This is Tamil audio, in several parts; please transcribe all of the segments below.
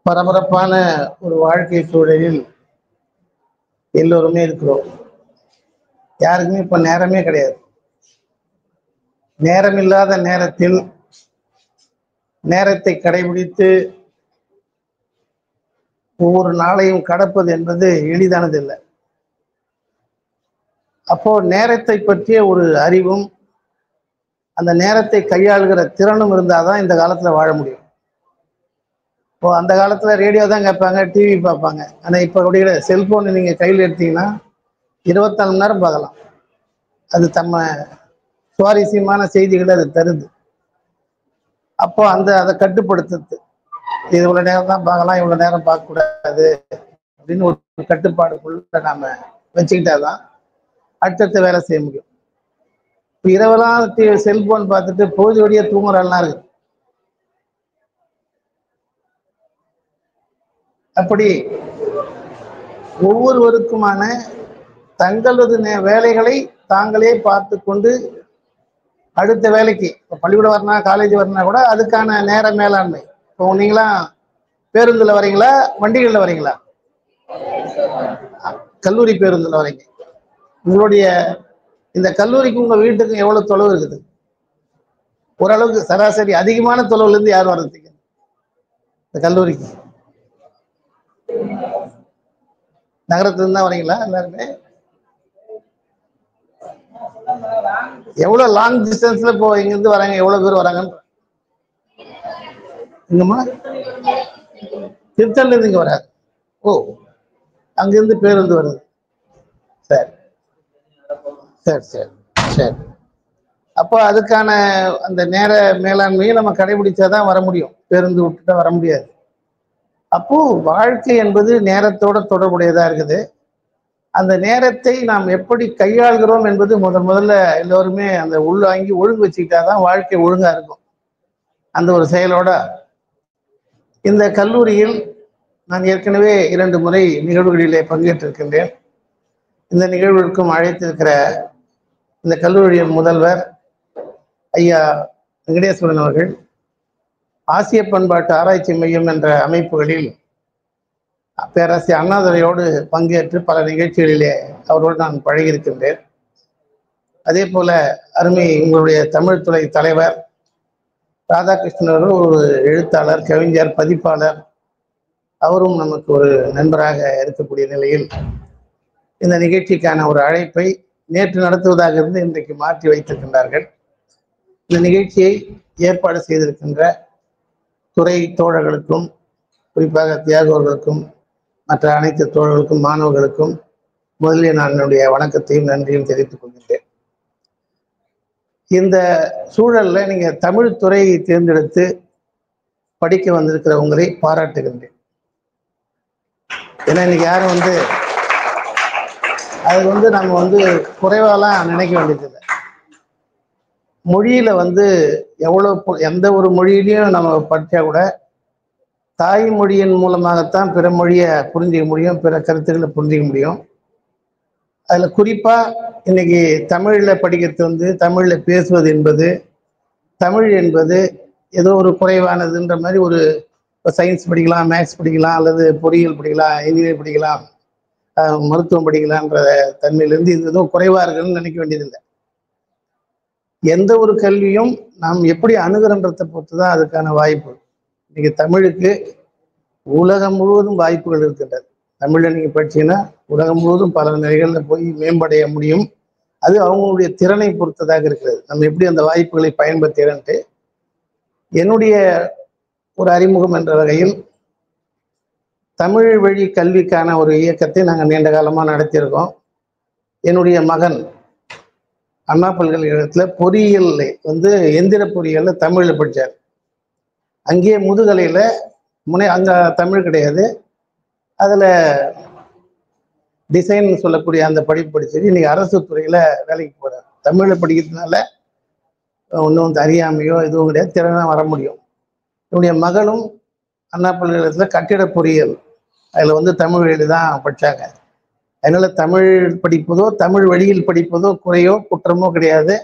பரபரப்பான ஒரு வாழ்க்கை சூழலில் எல்லோருமே இருக்கிறோம். யாருக்குமே இப்ப நேரமே கிடையாது. நேரமில்லாத நேரத்தில் நேரத்தை கடைபிடித்து ஒவ்வொரு நாளையும் கடப்பது என்பது எளிதானது இல்லை. அப்போ நேரத்தை பற்றிய ஒரு அறிவும் அந்த நேரத்தை கையாளுகிற திறனும் இருந்தாதான் இந்த காலத்துல வாழ முடியும். இப்போ அந்த காலத்துல ரேடியோ தான் கேட்பாங்க, டிவி பார்ப்பாங்க. ஆனா இப்ப கூட செல்போன் நீங்க கையில் எடுத்தீங்கன்னா 24 மணி நேரம் பார்க்கலாம். அது தம்ம சுவாரஸ்யமான செய்திகளை அது தருது. அப்போ அதை கட்டுப்படுத்துறது, இவ்வளவு நேரம் தான் பார்க்கலாம், இவ்வளவு நேரம் பார்க்க கூடாது அப்படின்னு ஒரு கட்டுப்பாடுக்குள்ள நாம வச்சுக்கிட்டாதான் அடுத்தடுத்த வேலை செய்ய முடியும். இப்போ இரவெல்லாம் செல்போன் பார்த்துட்டு பொழுது வழியா தூங்குறாள்லாம் இருக்கு. அப்படி ஒவ்வொருவருக்குமான தங்களது வேலைகளை தாங்களே பார்த்து கொண்டு அடுத்த வேலைக்கு, இப்போ பள்ளிக்கூடம் வரனா காலேஜ் வரனா கூட அதுக்கான நேர மேலாண்மை. இப்போ நீங்களாம் பேருந்துல வரீங்களா, வண்டிகளில் வரீங்களா? கல்லூரி பேருந்துல வரீங்க. உங்களுடைய இந்த கல்லூரிக்கு உங்க வீட்டுக்கு எவ்வளவு தொலைவு இருக்குது? ஓரளவுக்கு சராசரி அதிகமான தொலைவுல இருந்து யார் வர்றதுக்கு இந்த கல்லூரிக்கு? நகரத்துல இருந்தா வரீங்களா எல்லாருமே? எவ்வளவு லாங் டிஸ்டன்ஸ்ல இப்போ இங்க இருந்து வராங்க, எவ்வளவு பேர் வராங்க? இங்கம்மா திருத்தணில இருந்து இங்க வராது. ஓ, அங்கிருந்து பேருந்து வருது. சரி சரி சரி சரி. அப்போ அதுக்கான அந்த நேர மேலாண்மையை நம்ம கடைபிடிச்சாதான் வர முடியும். பேருந்து விட்டுட்டா வர முடியாது. அப்போ வாழ்க்கை என்பது நேரத்தோட தொடர்புடையதா இருக்குது. அந்த நேரத்தை நாம் எப்படி கையாளுகிறோம் என்பது முதல்ல எல்லோருமே அந்த உள்வாங்கி ஒழுங்கு வச்சுக்கிட்டாதான் வாழ்க்கை ஒழுங்கா இருக்கும். அந்த ஒரு செயலோட இந்த கல்லூரியில் நான் ஏற்கனவே 2 முறை நிகழ்வுகளிலே பங்கேற்றிருக்கின்றேன். இந்த நிகழ்விற்கும் அழைத்திருக்கிற இந்த கல்லூரியின் முதல்வர் ஐயா வெங்கடேஸ்வரன் அவர்கள் ஆசிய பண்பாட்டு ஆராய்ச்சி மையம் என்ற அமைப்புகளில் பேராசிரியர் அண்ணாதுரையோடு பங்கேற்று பல நிகழ்ச்சிகளிலே அவரோடு நான் பழகியிருக்கின்றேன். அதே போல அருமை உங்களுடைய தமிழ் துறை தலைவர் ராதாகிருஷ்ணன் அவர்கள் ஒரு எழுத்தாளர், கவிஞர், பதிப்பாளர். அவரும் நமக்கு ஒரு நண்பராக இருக்கக்கூடிய நிலையில் இந்த நிகழ்ச்சிக்கான ஒரு அழைப்பை நேற்று நடத்துவதாக இருந்து இன்றைக்கு மாற்றி வைத்திருக்கின்றார்கள். இந்த நிகழ்ச்சியை ஏற்பாடு செய்திருக்கின்ற துறை தோழர்களுக்கும், குறிப்பாக தியாகர்களுக்கும், மற்ற அனைத்து தோழர்களுக்கும், மாணவர்களுக்கும் முதலில் நான் என்னுடைய வணக்கத்தையும் நன்றியும் தெரிவித்துக் கொள்கின்றேன். இந்த சூழல்ல நீங்க தமிழ் துறையை தேர்ந்தெடுத்து படிக்க வந்திருக்கிற உங்களை பாராட்டுகின்றேன். ஏன்னா இன்னைக்கு யாரும் அது நம்ம குறைவாலாம் நினைக்க வேண்டியதில்லை. மொழியில எவ்வளவு எந்த ஒரு மொழியிலையும் நம்ம படித்தா கூட தாய்மொழியின் மூலமாகத்தான் பிற மொழியை புரிஞ்சிக்க முடியும், பிற கருத்துக்களை புரிஞ்சிக்க முடியும். அதுல குறிப்பா இன்னைக்கு தமிழ்ல படிக்கிறது தமிழ்ல பேசுவது என்பது, தமிழ் என்பது ஏதோ ஒரு குறைவானதுன்ற மாதிரி ஒரு சயின்ஸ் படிக்கலாம், மேத்ஸ் படிக்கலாம், அல்லது பொறியியல் படிக்கலாம், இன்ஜினியர் படிக்கலாம், மருத்துவம் படிக்கலான்ற தன்மையிலிருந்து இது ஏதோ குறைவா இருக்குன்னு நினைக்க வேண்டியதில்லை. எந்த ஒரு கல்வியும் நாம் எப்படி அணுகிறன்றதை பொறுத்து தான் அதுக்கான வாய்ப்பு. இன்னைக்கு தமிழுக்கு உலகம் முழுவதும் வாய்ப்புகள் இருக்கின்றது. தமிழ்ல நீங்க படிச்சீங்கன்னா உலகம் முழுவதும் பல நிலைகள்ல போய் மேம்படைய முடியும். அது அவங்களுடைய திறனை பொறுத்ததாக இருக்கிறது. நம்ம எப்படி அந்த வாய்ப்புகளை பயன்படுத்துகிறேன்ட்டு என்னுடைய ஒரு அறிமுகம் என்ற வகையில் தமிழ் வழி கல்விக்கான ஒரு இயக்கத்தை நாங்கள் நீண்ட காலமாக நடத்தியிருக்கோம். என்னுடைய மகன் அண்ணா பல்கலைக்கழகத்தில் பொறியியல் எந்திர பொறியியல்ல தமிழில் படித்தார். அங்கேயே முதுகலையில் அங்கே தமிழ் கிடையாது, அதில் டிசைன் சொல்லக்கூடிய அந்த படிப்பு படிச்சுட்டு இன்னைக்கு அரசு துறையில் வேலைக்கு போகிறார். தமிழில் படிக்கிறதுனால ஒன்றும் அறியாமையோ எதுவும் கிடையாது, திறனாக வர முடியும். என்னுடைய மகளும் அண்ணா பல்கலைக்கழகத்தில் கட்டிட பொறியியல் அதில் தமிழ் வழியில் தான் படித்தாங்க. அதனால தமிழ் படிப்பதோ தமிழ் வழியில் படிப்பதோ குறையோ குற்றமோ கிடையாது.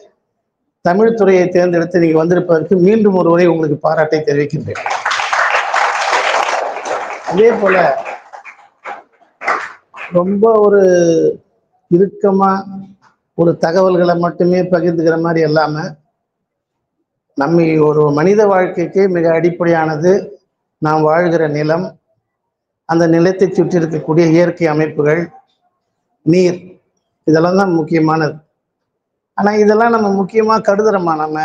தமிழ் துறையை தேர்ந்தெடுத்து நீங்கள் வந்திருப்பதற்கு மீண்டும் ஒரு முறை உங்களுக்கு பாராட்டை தெரிவிக்கின்றேன். அதே போல ரொம்ப ஒரு இறுக்கமா ஒரு தகவல்களை மட்டுமே பகிர்ந்துக்கிற மாதிரி இல்லாம, நம்ம ஒரு மனித வாழ்க்கைக்கு மிக அடிப்படையானது நாம் வாழ்கிற நிலம், அந்த நிலத்தை சுற்றி இருக்கக்கூடிய இயற்கை அமைப்புகள், நீர், இதெல்லாம் தான் முக்கியமானது. ஆனா இதெல்லாம் நம்ம முக்கியமா கருதுறோமா நம்ம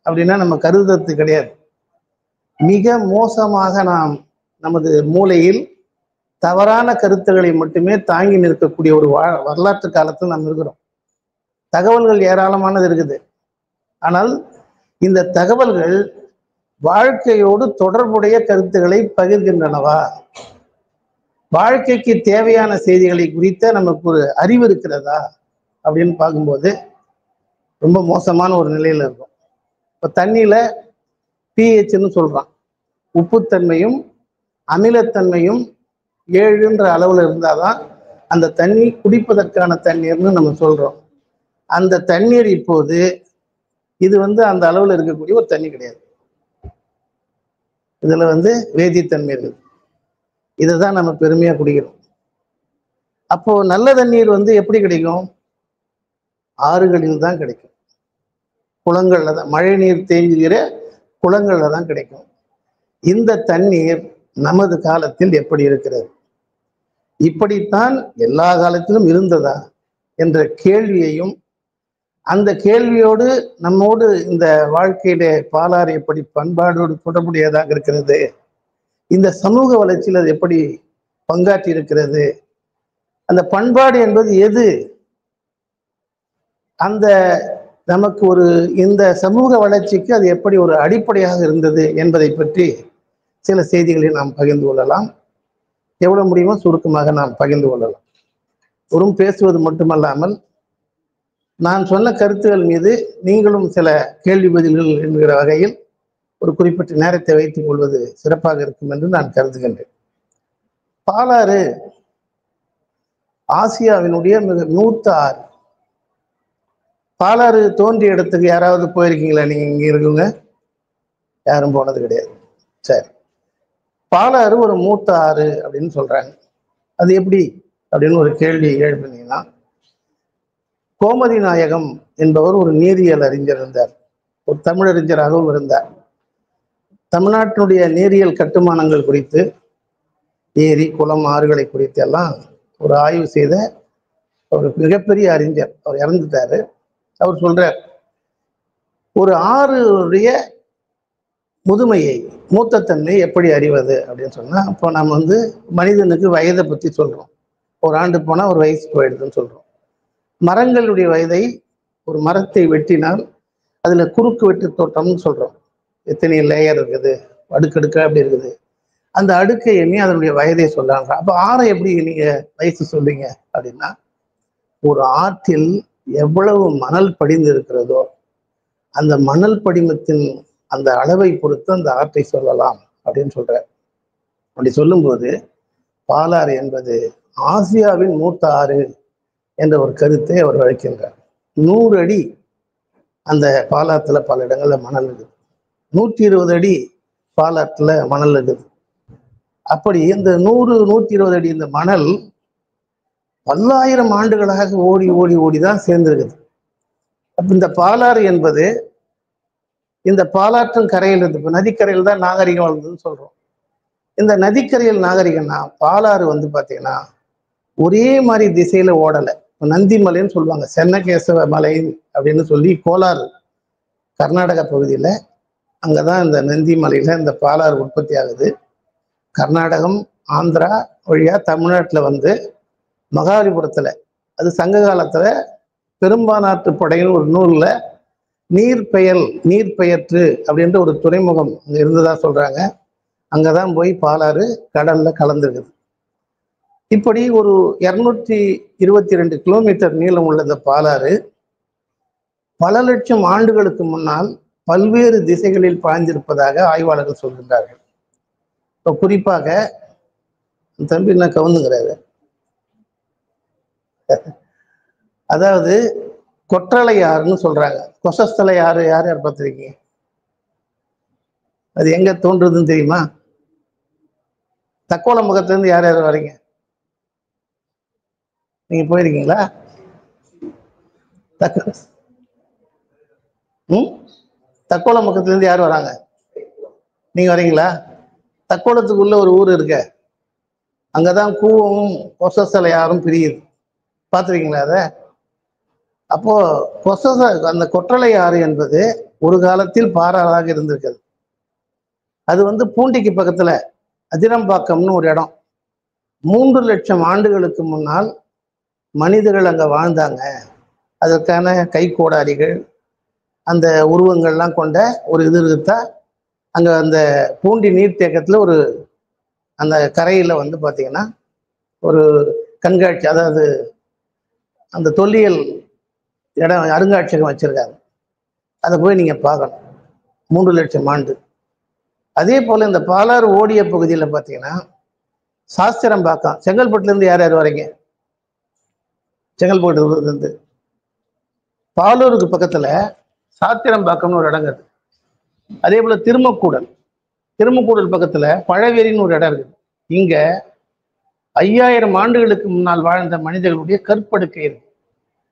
அப்படின்னா நம்ம கருதுறது கிடையாது. மிக மோசமாக நாம் நமது மூளையில் தவறான கருத்துக்களை மட்டுமே தாங்கி நிற்கக்கூடிய ஒரு வரலாற்று காலத்தில் நாம் இருக்கிறோம். தகவல்கள் ஏராளமானது இருக்குது. ஆனால் இந்த தகவல்கள் வாழ்க்கையோடு தொடர்புடைய கருத்துக்களை பகிர்கின்றனவா? வாழ்க்கைக்கு தேவையான செய்திகளை குறித்த நமக்கு ஒரு அறிவு இருக்கிறதா அப்படின்னு பார்க்கும்போது ரொம்ப மோசமான ஒரு நிலையில இருக்கும். இப்போ தண்ணியில பிஹெச்னு சொல்றான், உப்புத்தன்மையும் அமிலத்தன்மையும் 7ன்ற அளவுல இருந்தாதான் அந்த தண்ணி குடிப்பதற்கான தண்ணீர்னு நம்ம சொல்றோம். அந்த தண்ணீர் இப்போது இது அந்த அளவுல இருக்கக்கூடிய ஒரு தண்ணி கிடையாது. இதுல வேதித்தன்மை இருக்குது. இதை தான் நம்ம பெருமையா குடிக்கிறோம். அப்போ நல்ல தண்ணீர் எப்படி கிடைக்கும்? ஆறுகளில் தான் கிடைக்கும், குளங்கள்ல தான், மழை நீர் தேங்குகிற குளங்கள்ல தான் கிடைக்கும். இந்த தண்ணீர் நமது காலத்தில் எப்படி இருக்கிறது? இப்படித்தான் எல்லா காலத்திலும் இருந்ததா என்ற கேள்வியையும், அந்த கேள்வியோடு நம்மோடு இந்த வாழ்க்கையில பாலாறு எப்படி பண்பாடோடு தொடர்புடையதாக இருக்கிறது, இந்த சமூக வளர்ச்சியில் அது எப்படி பங்காற்றி இருக்கிறது, அந்த பண்பாடு என்பது எது, அந்த நமக்கு ஒரு இந்த சமூக வளர்ச்சிக்கு அது எப்படி ஒரு அடிப்படையாக இருந்தது என்பதை பற்றி சில செய்திகளை நாம் பகிர்ந்து கொள்ளலாம். எவ்வளவு முடியுமோ சுருக்கமாக நாம் பகிர்ந்து கொள்ளலாம். வெறும் பேசுவது மட்டுமல்லாமல் நான் சொன்ன கருத்துகள் மீது நீங்களும் சில கேள்வி பதில்கள் என்கிற வகையில் ஒரு குறிப்பிட்ட நேரத்தை வைத்துக் கொள்வது சிறப்பாக இருக்கும் என்று நான் கருதுகின்றேன். பாலாறு ஆசியாவினுடைய மிக மூத்த ஆறு. பாலாறு தோன்றிய இடத்துக்கு யாராவது போயிருக்கீங்களா? நீங்க இங்க இருக்குங்க யாரும் போனது கிடையாது. சரி, பாலாறு ஒரு மூத்த ஆறு அப்படின்னு சொல்றாங்க. அது எப்படி அப்படின்னு ஒரு கேள்வி எழுப்பினீங்கன்னா, கோமதி நாயகம் என்பவர் ஒரு நீரியல் அறிஞர் இருந்தார், ஒரு தமிழறிஞராகவும் இருந்தார். தமிழ்நாட்டினுடைய நீரியல் கட்டுமானங்கள் குறித்து, ஏரி குளம் ஆறுகளை குறித்து எல்லாம் ஒரு ஆய்வு செய்த ஒரு மிகப்பெரிய அறிஞர். அவர் இறந்துட்டாரு. அவர் சொல்றார், ஒரு ஆறுடைய முதுமையை, மூத்தத்தன்மை எப்படி அறிவது அப்படின்னு சொன்னா, இப்போ நம்ம மனிதனுக்கு வயதை பற்றி சொல்றோம். ஒரு ஆண்டு போனா ஒரு வயசு போயிடுதுன்னு சொல்றோம். மரங்களுடைய வயதை, ஒரு மரத்தை வெட்டினால் அதுல குறுக்கு வெட்டு தோட்டம்னு சொல்றோம். எத்தனை லேயர் இருக்குது, அடுக்கடுக்கா எப்படி இருக்குது, அந்த அடுக்கை எண்ணி அதனுடைய வயதை சொல்றாங்க. அப்போ ஆறை எப்படி நீங்க வயசு சொல்றீங்க அப்படின்னா, ஒரு ஆற்றில் எவ்வளவு மணல் படிந்து இருக்கிறதோ அந்த மணல் படிமத்தின் அந்த அளவை பொறுத்து அந்த ஆற்றை சொல்லலாம் அப்படின்னு சொல்ற. அப்படி சொல்லும்போது பாலாறு என்பது ஆசியாவின் மூத்த ஆறு என்ற ஒரு கருத்தை அவர் வழக்கின்றார். 100 அடி அந்த பாலாத்துல பல இடங்கள்ல மணல் இருக்குது, 120 அடி பாலாத்துல மணல் இருக்குது. அப்படி இந்த 100-120 அடி இந்த மணல் பல்லாயிரம் ஆண்டுகளாக ஓடி ஓடி ஓடிதான் சேர்ந்திருக்குது. அப்ப இந்த பாலாறு என்பது இந்த பாலாற்றின் கரையில் இருந்து, இப்போ நதிக்கரையில் தான் நாகரிகம் வளர்ந்ததுன்னு சொல்றோம். இந்த நதிக்கரையில் நாகரிகம்னா பாலாறு பார்த்தீங்கன்னா ஒரே மாதிரி திசையில ஓடலை. நந்தி மலைன்னு சொல்லுவாங்க, சென்னகேசவ மலை அப்படின்னு சொல்லி கோலார் கர்நாடகா பகுதியில், அங்கதான் இந்த நந்தி மலையில இந்த பாலாறு உற்பத்தி ஆகுது. கர்நாடகம் ஆந்திரா வழியா தமிழ்நாட்டில் மகாபலிபுரத்துல, அது சங்க காலத்துல பெரும்பானாற்று படையின் ஒரு நூல்ல நீர்பெயர்ற்று அப்படின்ற ஒரு துறைமுகம் அங்க இருந்ததா சொல்றாங்க. அங்கதான் போய் பாலாறு கடல்ல கலந்துருக்குது. இப்படி ஒரு 222 கிலோமீட்டர் நீளம் உள்ள இந்த பாலாறு பல லட்சம் ஆண்டுகளுக்கு முன்னால் பல்வேறு திசைகளில் பாய்ந்திருப்பதாக ஆய்வாளர்கள் சொல்கின்றார்கள். இப்போ குறிப்பாக தம்பி என்ன கவுந்துங்கிறாரு, அதாவது கொற்றலை ஆறுன்னு சொல்றாங்க. கொசஸ்தலை ஆறு யார் யார் பார்த்துருக்கீங்க? அது எங்க தோன்றுதுன்னு தெரியுமா? தக்கோலமுகத்துலேருந்து யார் யார் வரீங்க? நீங்க போயிருக்கீங்களா? தக்கோலமுகத்துலேருந்து யார் வராங்க? நீங்க வரீங்களா? தக்கோலத்துக்குள்ள ஒரு ஊர் இருக்க, அங்கதான் கூவமும் கொசஸ்தலையாரும் பிரியுது. பார்த்துருக்கீங்களா அதை? அப்போ அந்த கொற்றலை ஆறு என்பது ஒரு காலத்தில் பாறாறாக இருந்திருக்கிறது. அது வந்து பூண்டிக்கு பக்கத்துல அதிரம்பாக்கம்னு ஒரு இடம். 3 லட்சம் ஆண்டுகளுக்கு முன்னால் மனிதர்கள் அங்க வாழ்ந்தாங்க. அதற்கான கைக்கோடாரிகள், அந்த உருவங்கள்லாம் கொண்ட ஒரு இது இருக்கா அங்க. அந்த பூண்டி நீர்த்தேக்கத்துல ஒரு அந்த கரையில வந்து பாத்தீங்கன்னா ஒரு கண்காட்சி, அதாவது அந்த தொல்லியல் இடம் அருங்காட்சியகம் வச்சிருக்காங்க. அதை போய் நீங்க பார்க்கணும். 3 லட்சம் ஆண்டு. அதே போல இந்த பாலாறு ஓடிய பகுதியில் பார்த்தீங்கன்னா சாஸ்திரம்பாக்கம், செங்கல்பட்டுல இருந்து யார் யார் வரீங்க? செங்கல்பட்டு இருந்து பாலூருக்கு பக்கத்துல சாத்திரம்பாக்கம்னு ஒரு இடம் இருக்கு. அதே போல திருமக்கூடல் பக்கத்துல பழவேரின்னு ஒரு இடம் இருக்கு. இங்க 5000 ஆண்டுகளுக்கு முன்னால் வாழ்ந்த மனிதர்களுடைய கற்படுக்கை இருக்கு.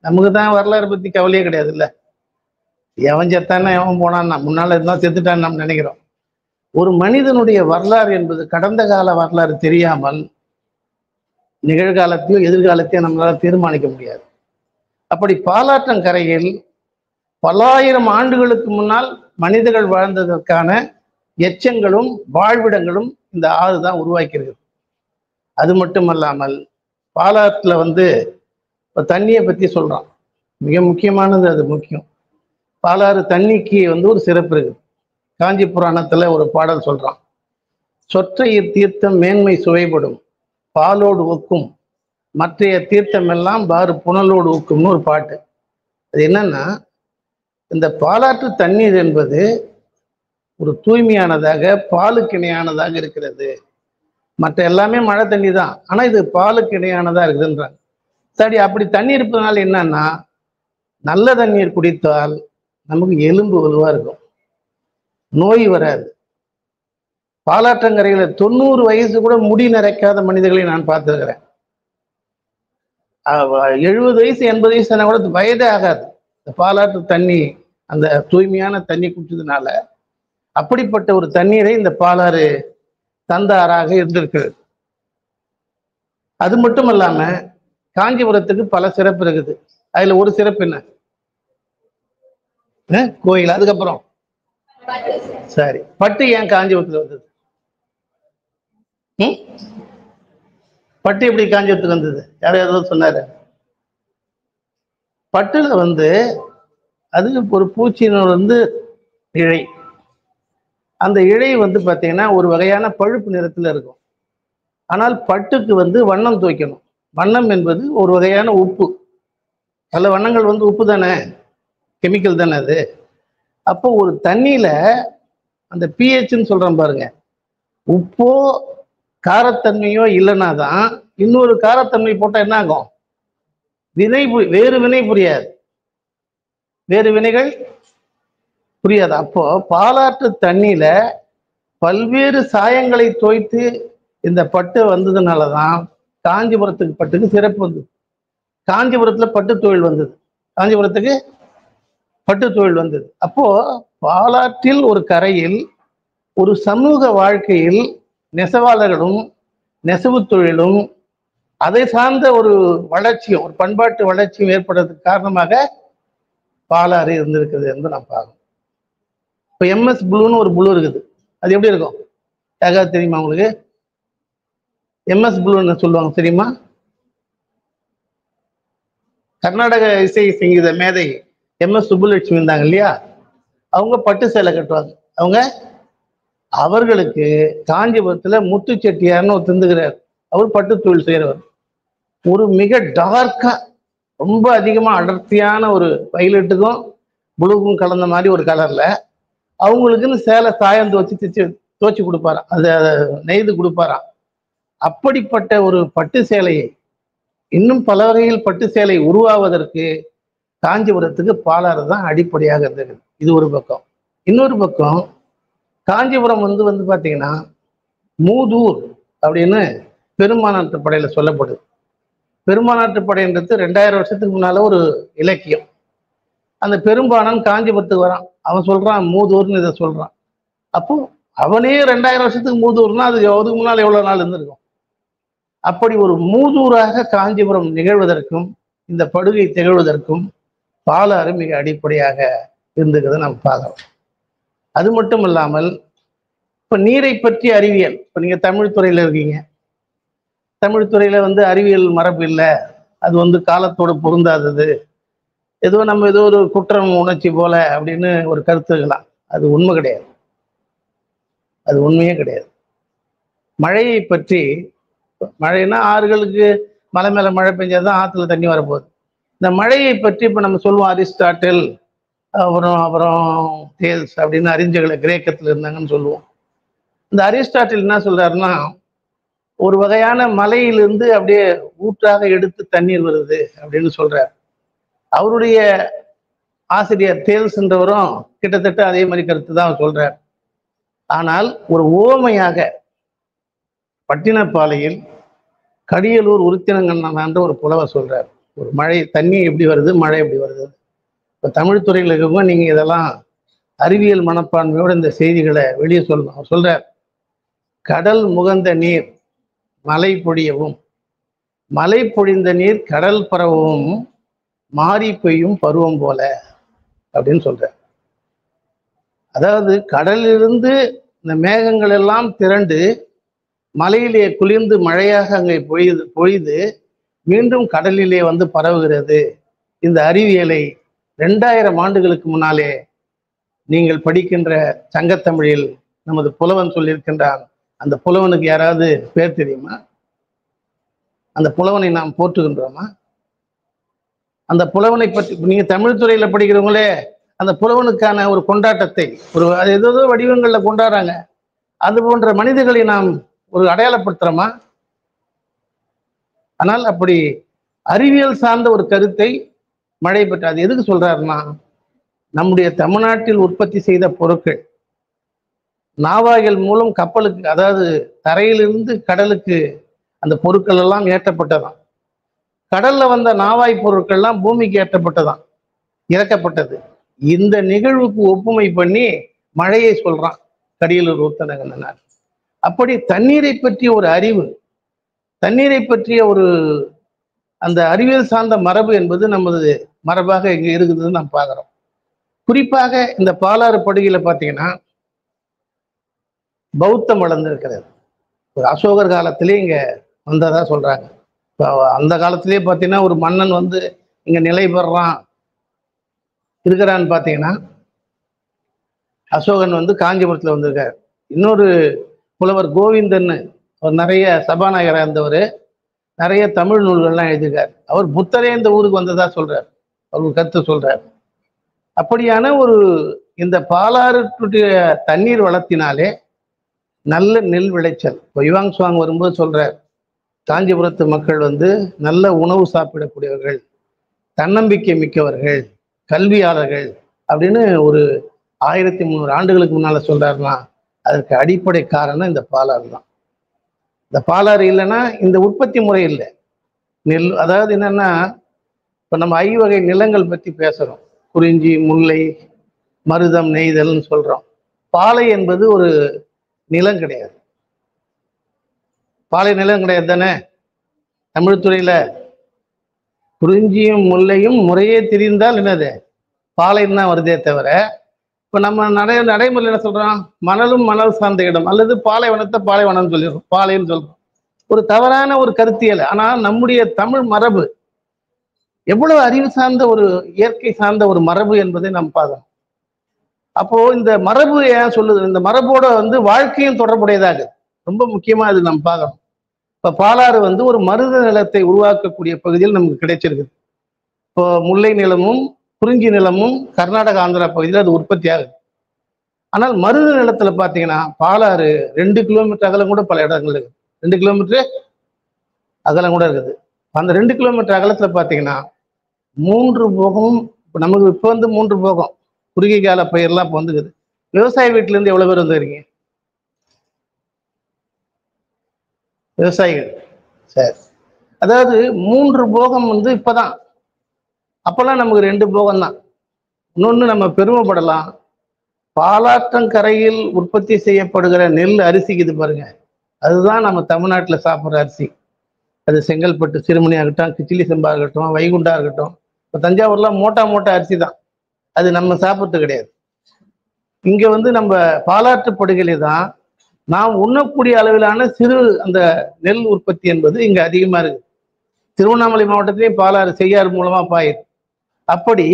நமக்கு தான் வரலாறு பத்தி கவலையே கிடையாது இல்ல. எவன் செத்தானே எவன் போனான்னா, முன்னால இருந்தா செத்துட்டான்னு நம்ம நினைக்கிறோம். ஒரு மனிதனுடைய வரலாறு என்பது கடந்த கால வரலாறு தெரியாமல் நிகழ்காலத்தையோ எதிர்காலத்தையோ நம்மளால தீர்மானிக்க முடியாது. அப்படி பாலாற்றங்கரையில் பல்லாயிரம் ஆண்டுகளுக்கு முன்னால் மனிதர்கள் வாழ்ந்ததற்கான எச்சங்களும் வாழ்விடங்களும் இந்த ஆறு தான் உருவாக்கியிருக்கு. அது மட்டுமல்லாமல் பாலாற்றுல வந்து தண்ணியை பத்தி சொல்றான். மிக முக்கியமானது, அது முக்கியம். பாலாறு தண்ணிக்கு வந்து ஒரு சிறப்பு இருக்கு. காஞ்சி புராணத்துல ஒரு பாடல் சொல்றான். சொற்றைய தீர்த்தம் மேன்மை சுவைப்படும், பாலோடு ஒக்கும் மற்றைய தீர்த்தம் எல்லாம் பாரு புனலோடு ஒக்கும்னு ஒரு பாட்டு. அது என்னன்னா, இந்த பாலாற்று தண்ணீர் என்பது ஒரு தூய்மையானதாக, பாலுக்கு இணையானதாக இருக்கிறது. மற்ற எல்லாமே மழை தண்ணி தான், ஆனா இது பாலுக்கு இணையானதா இருக்குதுன்றாங்க. சரி, அப்படி தண்ணி இருப்பதனால என்னன்னா, நல்ல தண்ணீர் குடித்தால் நமக்கு எலும்பு வலுவா இருக்கும், நோய் வராது. பாலாற்றங்கரையில 90 வயசு கூட முடி நிறைக்காத மனிதர்களை நான் பார்த்திருக்கிறேன். 70 வயசு 80 வயசு கூட வயதே ஆகாது. இந்த பாலாற்று தண்ணி, அந்த தூய்மையான தண்ணி குடிச்சதுனால அப்படிப்பட்ட ஒரு தண்ணீரை இந்த பாலாறு தந்தாராக இருந்திருக்கிறது. அது மட்டும் இல்லாம காஞ்சிபுரத்துக்கு பல சிறப்பு இருக்குது. அதுல ஒரு சிறப்பு என்ன? கோயில். அதுக்கப்புறம் சரி, பட்டு ஏன் காஞ்சிபுரத்துல வந்தது? பட்டு எப்படி காஞ்சிபுரத்துக்கு வந்தது? யாராவது சொன்னாரு? பட்டுல வந்து அது ஒரு பூச்சியினோட வந்து இழை. அந்த இழை வந்து பார்த்தீங்கன்னா ஒரு வகையான பழுப்பு நிறத்துல இருக்கும். ஆனால் பட்டுக்கு வந்து வண்ணம் துவைக்கணும். வண்ணம் என்பது ஒரு வகையான உப்பு. பல வண்ணங்கள் வந்து உப்பு தானே, கெமிக்கல் தானே அது. அப்போ ஒரு தண்ணியில அந்த பிஹெச்ன்னு சொல்றோம் பாருங்க, உப்போ காரத்தன்மையோ இல்லைன்னா தான் இன்னொரு காரத்தன்மை போட்டா என்ன ஆகும்? வேறு வினை புரியாது, வேறு வினைகள் புரியாது. அப்போ பாலாற்று தண்ணியில பல்வேறு சாயங்களை தோய்த்து இந்த பட்டு வந்ததுனாலதான் காஞ்சிபுரத்துக்கு பட்டுக்கு சிறப்பு வந்தது. காஞ்சிபுரத்துல பட்டு தொழில் வந்தது, காஞ்சிபுரத்துக்கு பட்டு தொழில் வந்தது. அப்போ பாலாற்றில் ஒரு கரையில் ஒரு சமூக வாழ்க்கையில் நெசவாளர்களும் நெசவு தொழிலும் அதை சார்ந்த ஒரு வளர்ச்சியும், ஒரு பண்பாட்டு வளர்ச்சியும் ஏற்படுறதுக்கு காரணமாக பாலாறு இருந்திருக்கிறது என்று நான் பார்க்கணும். இப்போ MS ப்ளூன்னு ஒரு ப்ளூ இருக்குது. அது எப்படி இருக்கும்? யாராவது தெரியுமா உங்களுக்கு? MS ப்ளூன்னு சொல்லுவாங்க, தெரியுமா? கர்நாடக இசை சங்கீத மேதை MS சுப்புலட்சுமி இருந்தாங்க இல்லையா, அவங்க பட்டு சேலை கட்டுவாங்க. அவர்களுக்கு காஞ்சிபுரத்துல முத்து செட்டியார்னு ஒரு திருந்துகிறார். அவர் பட்டு தொழில் செய்கிறவர். ஒரு மிக டார்க்கா, ரொம்ப அதிகமா அடர்த்தியான ஒரு வயலட்டுக்கும் புளுக்கும் கலந்த மாதிரி ஒரு கலர்ல அவங்களுக்குன்னு சேலை சாயம் துவச்சு கொடுப்பாராம், அதை நெய்து கொடுப்பாராம். அப்படிப்பட்ட ஒரு பட்டு சேலையை, இன்னும் பல வகையில் பட்டு சேலை உருவாவதற்கு காஞ்சிபுரத்துக்கு பாலாறு தான் அடிப்படையாக இருந்தது. இது ஒரு பக்கம். இன்னொரு பக்கம் காஞ்சிபுரம் வந்து பார்த்தீங்கன்னா மூதூர் அப்படின்னு பெரும்பானாட்டு படையில சொல்லப்படுது. பெரும்பானாட்டு படைன்றது 2000 வருஷத்துக்கு முன்னால ஒரு இலக்கியம். அந்த பெரும்பானன் காஞ்சிபுரத்துக்கு வரான், அவன் சொல்றான் மூதூர்னு இதை சொல்றான். அப்போ அவனே 2000 வருஷத்துக்கு மூதூர்னா அது அதுக்கு முன்னால் எவ்வளவு நாள் இருந்திருக்கும். அப்படி ஒரு மூதூராக காஞ்சிபுரம் நிகழ்வதற்கும் இந்த படுகை திகழ்வதற்கும் பாலாறு மிக அடிப்படையாக இருந்துக்கிறத நம்ம பார்க்கிறோம். அது மட்டும் இல்லாமல் இப்ப நீரை பற்றி அறிவியல், இப்ப நீங்க தமிழ் துறையில இருக்கீங்க, தமிழ் துறையில அறிவியல் மரபு இல்லை, அது காலத்தோட பொருந்தாதது, ஏதோ ஒரு குற்றம் உணர்ச்சி போல அப்படின்னு ஒரு கருத்துக்கலாம். அது உண்மை கிடையாது, அது உண்மையே கிடையாது. மழையை பற்றி, மழைன்னா ஆறுகளுக்கு மலை மேல மழை பெஞ்சாதான் ஆற்றுல தண்ணி வரப்போகுது. இந்த மழையை பற்றி இப்போ நம்ம சொல்லுவோம் அரிஸ்டாட்டில், அப்புறம் தேல்ஸ் அப்படின்னு அறிஞர்களை கிரேக்கத்தில் இருந்தாங்கன்னு சொல்லுவோம். இந்த அரிஸ்டாட்டில் என்ன சொல்றாருன்னா, ஒரு வகையான மலையிலிருந்து அப்படியே ஊற்றாக எடுத்து தண்ணீர் வருது அப்படின்னு சொல்றார். அவருடைய ஆசிரியர் தேல்ஸ்ன்றவரும் கிட்டத்தட்ட அதே மாதிரி கருத்து தான் சொல்றார். ஆனால் ஒரு ஓமையாக பட்டினப்பாலையில் கடியலூர் உருத்தினங்கண்ணன் என்ற ஒரு புலவர் சொல்றார், ஒரு மழை தண்ணி எப்படி வருது, மழை எப்படி வருது. இப்போ தமிழ் துறையில் இருக்கவங்க நீங்க இதெல்லாம் அறிவியல் மனப்பான்மையோடு இந்த செய்திகளை வெளியே சொல்லணும். அவர் சொல்றார், கடல் முகந்த நீர் மழை பொழியவும், மழை பொழிந்த நீர் கடல் பரவவும், மாறி பெய்யும் பருவம் போல அப்படின்னு சொல்ற. அதாவது கடலிலிருந்து இந்த மேகங்கள் எல்லாம் திரண்டு மலையிலே குளிர்ந்து மழையாக அங்கே பொழிது மீண்டும் கடலிலே பரவுகிறது. இந்த அறிவியலை 2000 ஆண்டுகளுக்கு முன்னாலே நீங்கள் படிக்கின்ற சங்கத்தமிழில் நமது புலவன் சொல்லியிருக்கின்றான். அந்த புலவனுக்கு யாராவது பேர் தெரியுமா? அந்த புலவனை நாம் போற்றுகின்றோமா? அந்த புலவனை பற்றி நீங்க தமிழ் துறையில படிக்கிறவங்களே அந்த புலவனுக்கான ஒரு கொண்டாட்டத்தை அது ஏதோ வடிவங்கள்ல கொண்டாடுறாங்க. அது போன்ற மனிதர்களை நாம் ஒரு அடையாளப்படுத்துறோமா? ஆனால் அப்படி அறிவியல் சார்ந்த ஒரு கருத்தை மழை பற்றி அது எதுக்கு சொல்றாருன்னா, நம்முடைய தமிழ்நாட்டில் உற்பத்தி செய்த பொருட்கள் நாவாய்கள் மூலம் கப்பலுக்கு, அதாவது தரையிலிருந்து கடலுக்கு அந்த பொருட்கள் எல்லாம் ஏற்றப்பட்டதாம். கடல்ல வந்த நாவாய் பொருட்கள்லாம் பூமிக்கு ஏற்றப்பட்டதாம், இறக்கப்பட்டது. இந்த நிகழ்வுக்கு ஒப்புமை பண்ணி மழையை சொல்றான் கடியலூர் உருத்திரங்கண்ணனார். அப்படி தண்ணீரை பற்றிய ஒரு அறிவு, தண்ணீரை பற்றிய ஒரு அந்த அறிவியல் சார்ந்த மரபு என்பது நமது மரபாக இங்க இருக்குதுன்னு நாம் பார்க்கிறோம். குறிப்பாக இந்த பாலாறு படுகையில பார்த்தீங்கன்னா பௌத்தம் வளர்ந்திருக்கிறது. ஒரு அசோகர் காலத்திலே இங்க வந்ததா சொல்றாங்க. அந்த காலத்திலேயே பார்த்தீங்கன்னா ஒரு மன்னன் இங்க நிலை பெறான் இருக்கிறான்னு பார்த்தீங்கன்னா அசோகன் காஞ்சிபுரத்தில் வந்திருக்காரு. இன்னொரு புலவர் கோவிந்தன், அவர் நிறைய சபாநாயகராக இருந்தவர், நிறைய தமிழ் நூல்கள்லாம் எழுதியிருக்கார். அவர் புத்தரே இந்த ஊருக்கு வந்ததா சொல்றார், அவர் கருத்து சொல்றார். அப்படியான ஒரு இந்த பாலாறுடைய தண்ணீர் வளத்தினாலே நல்ல நெல் விளைச்சல். இப்போ யுவாங் சுவாங் வரும்போது சொல்றார், காஞ்சிபுரத்து மக்கள் நல்ல உணவு சாப்பிடக்கூடியவர்கள், தன்னம்பிக்கை மிக்கவர்கள், கல்வியாளர்கள் அப்படின்னு ஒரு 1300 ஆண்டுகளுக்கு முன்னால சொல்றாருன்னா அதற்கு அடிப்படை காரணம் இந்த பாலாறு தான். இந்த பாலாறு இல்லைன்னா இந்த உற்பத்தி முறை இல்லை. நெல், அதாவது என்னன்னா, இப்போ நம்ம 5 வகை நிலங்கள் பற்றி பேசுறோம், குறிஞ்சி, முல்லை, மருதம், நெய்தல்னு சொல்றோம். பாலை என்பது ஒரு நிலம் கிடையாது. பாலை நிலம் கிடையாது தானே. தமிழ் துறையில குறிஞ்சியும் முல்லையும் முறையே திரிந்தால் என்னது பாலைன்னு தான் வருதே தவிர, இப்போ நம்ம நடைமுறையில் என்ன சொல்றோம், மணலும் மணல் சார்ந்த இடம் அல்லது பாலைவனத்தை பாலைவனம் சொல்லிடுறோம், பாலைன்னு சொல்றோம். ஒரு தவறான ஒரு கருத்தியல். ஆனால் நம்முடைய தமிழ் மரபு எவ்வளவு அறிவு சார்ந்த ஒரு இயற்கை சார்ந்த ஒரு மரபு என்பதை நாம் பார்க்கணும். அப்போ இந்த மரபு ஏன் சொல்லுது, இந்த மரபோட வாழ்க்கையும் தொடர்புடையதாக ரொம்ப முக்கியமா அது நம்ம பார்க்கணும். இப்ப பாலாறு ஒரு மருத நிலத்தை உருவாக்கக்கூடிய பகுதியில் நமக்கு கிடைச்சிருக்கு. இப்போ முல்லை நிலமும் குறிஞ்சி நிலமும் கர்நாடகா ஆந்திரா பகுதியில் அது உற்பத்தி ஆகுது. ஆனால் மருத நிலத்துல பாத்தீங்கன்னா பாலாறு 2 கிலோமீட்டர் அகலம் கூட பல இடங்கள் இருக்குது. 2 கிலோமீட்டர் அகலம் கூட இருக்குது. அந்த 2 கிலோமீட்டர் அகலத்துல பாத்தீங்கன்னா 3 போகம், நமக்கு இப்போ 3 போகம் குறுகிய கால பயிரெல்லாம் இப்போ வந்துக்குது. விவசாய வீட்டுல இருந்து எவ்வளவு பேர் வந்துருக்கீங்க? விவசாயிகள். சரி. அதாவது 3 போகம் வந்து இப்பதான். அப்பெல்லாம் நமக்கு 2 போகம் தான். இன்னொன்னு நம்ம பெருமைப்படலாம். பாலாற்றங்கரையில் உற்பத்தி செய்யப்படுகிற நெல் அரிசிக்குது பாருங்க, அதுதான் நம்ம தமிழ்நாட்டுல சாப்பிடுற அரிசி. அது செங்கல்பட்டு சிறுமணி ஆகட்டும், கிச்சிலி சம்பா இருக்கட்டும், வைகுண்டா இருக்கட்டும். இப்போ தஞ்சாவூர்ல மோட்டா மோட்டா அரிசி தான், அது நம்ம சாப்பிட்றது கிடையாது. இங்க வந்து நம்ம பாலாற்று படுகையிலே தான் நாம் உண்ணக்கூடிய அளவிலான சிறு அந்த நெல் உற்பத்தி என்பது இங்க அதிகமா இருக்கு. திருவண்ணாமலை மாவட்டத்திலேயும் பாலாறு செய்யாறு மூலமா பாயுது. அப்படி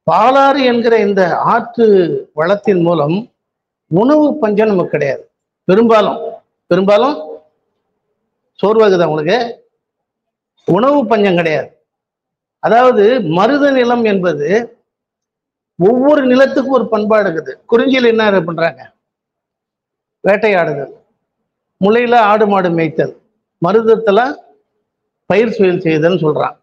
பாலாறு என்கிற இந்த ஆற்று வளத்தின் மூலம் உணவு பஞ்சம் நமக்கு கிடையாது. பெரும்பாலும் பெரும்பாலும் சோர்வாகுது உங்களுக்கு, உணவு பஞ்சம் கிடையாது. அதாவது மருத நிலம் என்பது ஒவ்வொரு நிலத்துக்கும் ஒரு பண்பாடு இருக்குது. குறிஞ்சியில் என்ன பண்றாங்க? வேட்டையாடுதல், முளையில ஆடு மாடு மேய்த்தல், மருதத்துல பயிர் சுயல் செய்தல்னு சொல்றான்.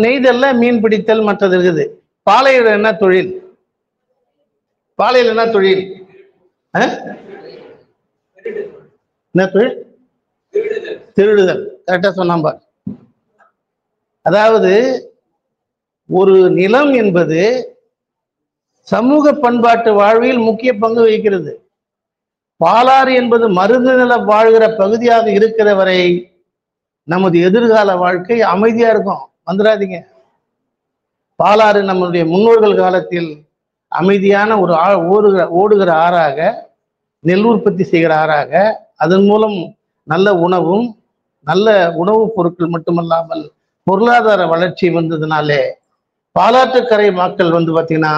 நெய்தல்ல மீன் பிடித்தல் மற்றது இருக்குது. பாலையில என்ன தொழில்? பாலையில் என்ன தொழில்? என்ன தொழில்? திருடுதல். கரெக்டா சொன்னாம்பா. அதாவது ஒரு நிலம் என்பது சமூக பண்பாட்டு வாழ்வில் முக்கிய பங்கு வகிக்கிறது. பாலாறு என்பது மருத நிலம் வாழ்கிற பகுதியாக இருக்கிற வரை நமது எதிர்கால வாழ்க்கை அமைதியா இருக்கும். வந்துடாதீங்க. பாலாறு நம்முடைய முன்னோர்கள் காலத்தில் அமைதியான ஒரு ஓடுகிற ஆறாக, நெல் உற்பத்தி செய்கிற ஆறாக, அதன் மூலம் நல்ல உணவும் நல்ல உணவுப் பொருட்கள் மட்டுமல்லாமல் பொருளாதார வளர்ச்சி வந்ததுனாலே பாலாற்றுக்கரை மக்கள் வந்து பார்த்தீங்கன்னா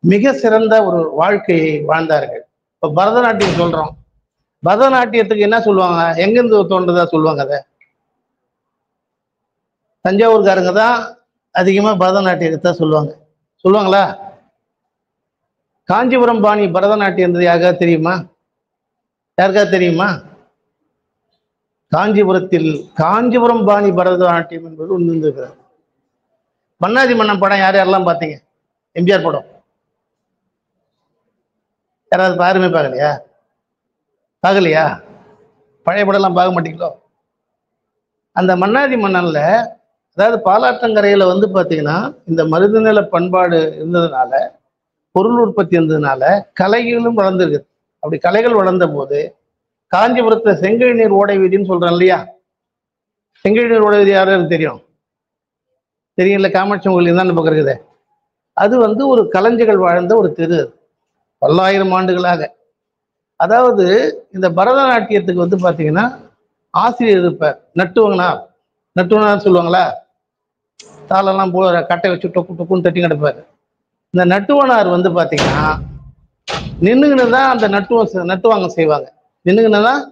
மிக சிறந்த ஒரு வாழ்க்கையை வாழ்ந்தார்கள். இப்போ பரதநாட்டியம் சொல்றோம். பரதநாட்டியத்துக்கு என்ன சொல்லுவாங்க? எங்கிருந்து தோன்றதா சொல்லுவாங்க? அதை தஞ்சாவூர்காரங்க தான் அதிகமா பரதநாட்டியத்தை சொல்லுவாங்க. சொல்லுவாங்களா? காஞ்சிபுரம் பாணி பரதநாட்டியம் இருந்தது யாருக்காவது தெரியுமா? யாருக்காவது தெரியுமா? காஞ்சிபுரம் பாணி பரதநாட்டியம் என்பது ஒன்று இருந்திருக்கிறது. மன்னாதி மன்னன் படம் யார் யாரெல்லாம் பார்த்தீங்க? எம்ஜிஆர் படம் யாராவது யாருமே பார்க்கலையா? பார்க்கலையா? பழைய படம் எல்லாம் பார்க்க மாட்டீங்களோ? அந்த மன்னாதி மன்னன்ல, அதாவது பாலாற்றங்கரையில வந்து பார்த்தீங்கன்னா இந்த மருதநில பண்பாடு இருந்ததுனால, பொருள் உற்பத்தி இருந்ததுனால கலைகளும் வளர்ந்துருக்கு. அப்படி கலைகள் வளர்ந்த போது காஞ்சிபுரத்துல செங்கழி நீர் ஓடை வீதின்னு சொல்றேன் இல்லையா? செங்கழி நீர் ஓடை வீதி யாரும் தெரியும்? தெரியல. காமாட்சி கோயில் தான் பக்கம் இருக்குது. அது வந்து ஒரு கலைஞர்கள் வாழ்ந்த ஒரு தெரு, பல்லாயிரம் ஆண்டுகளாக. அதாவது இந்த பரதநாட்டியத்துக்கு வந்து பார்த்தீங்கன்னா ஆசிரியர் இருப்பார், நட்டுவனார் சொல்லுவாங்களா? தாளெல்லாம் கட்டை வச்சு டொக்கு டொக்குன்னு தட்டி கிடப்பார். இந்த நட்டுவனார் வந்து பார்த்தீங்கன்னா நின்னுங்கன்னு தான் அந்த நட்டுவாங்க செய்வாங்க. நின்னுங்கன்னு தான்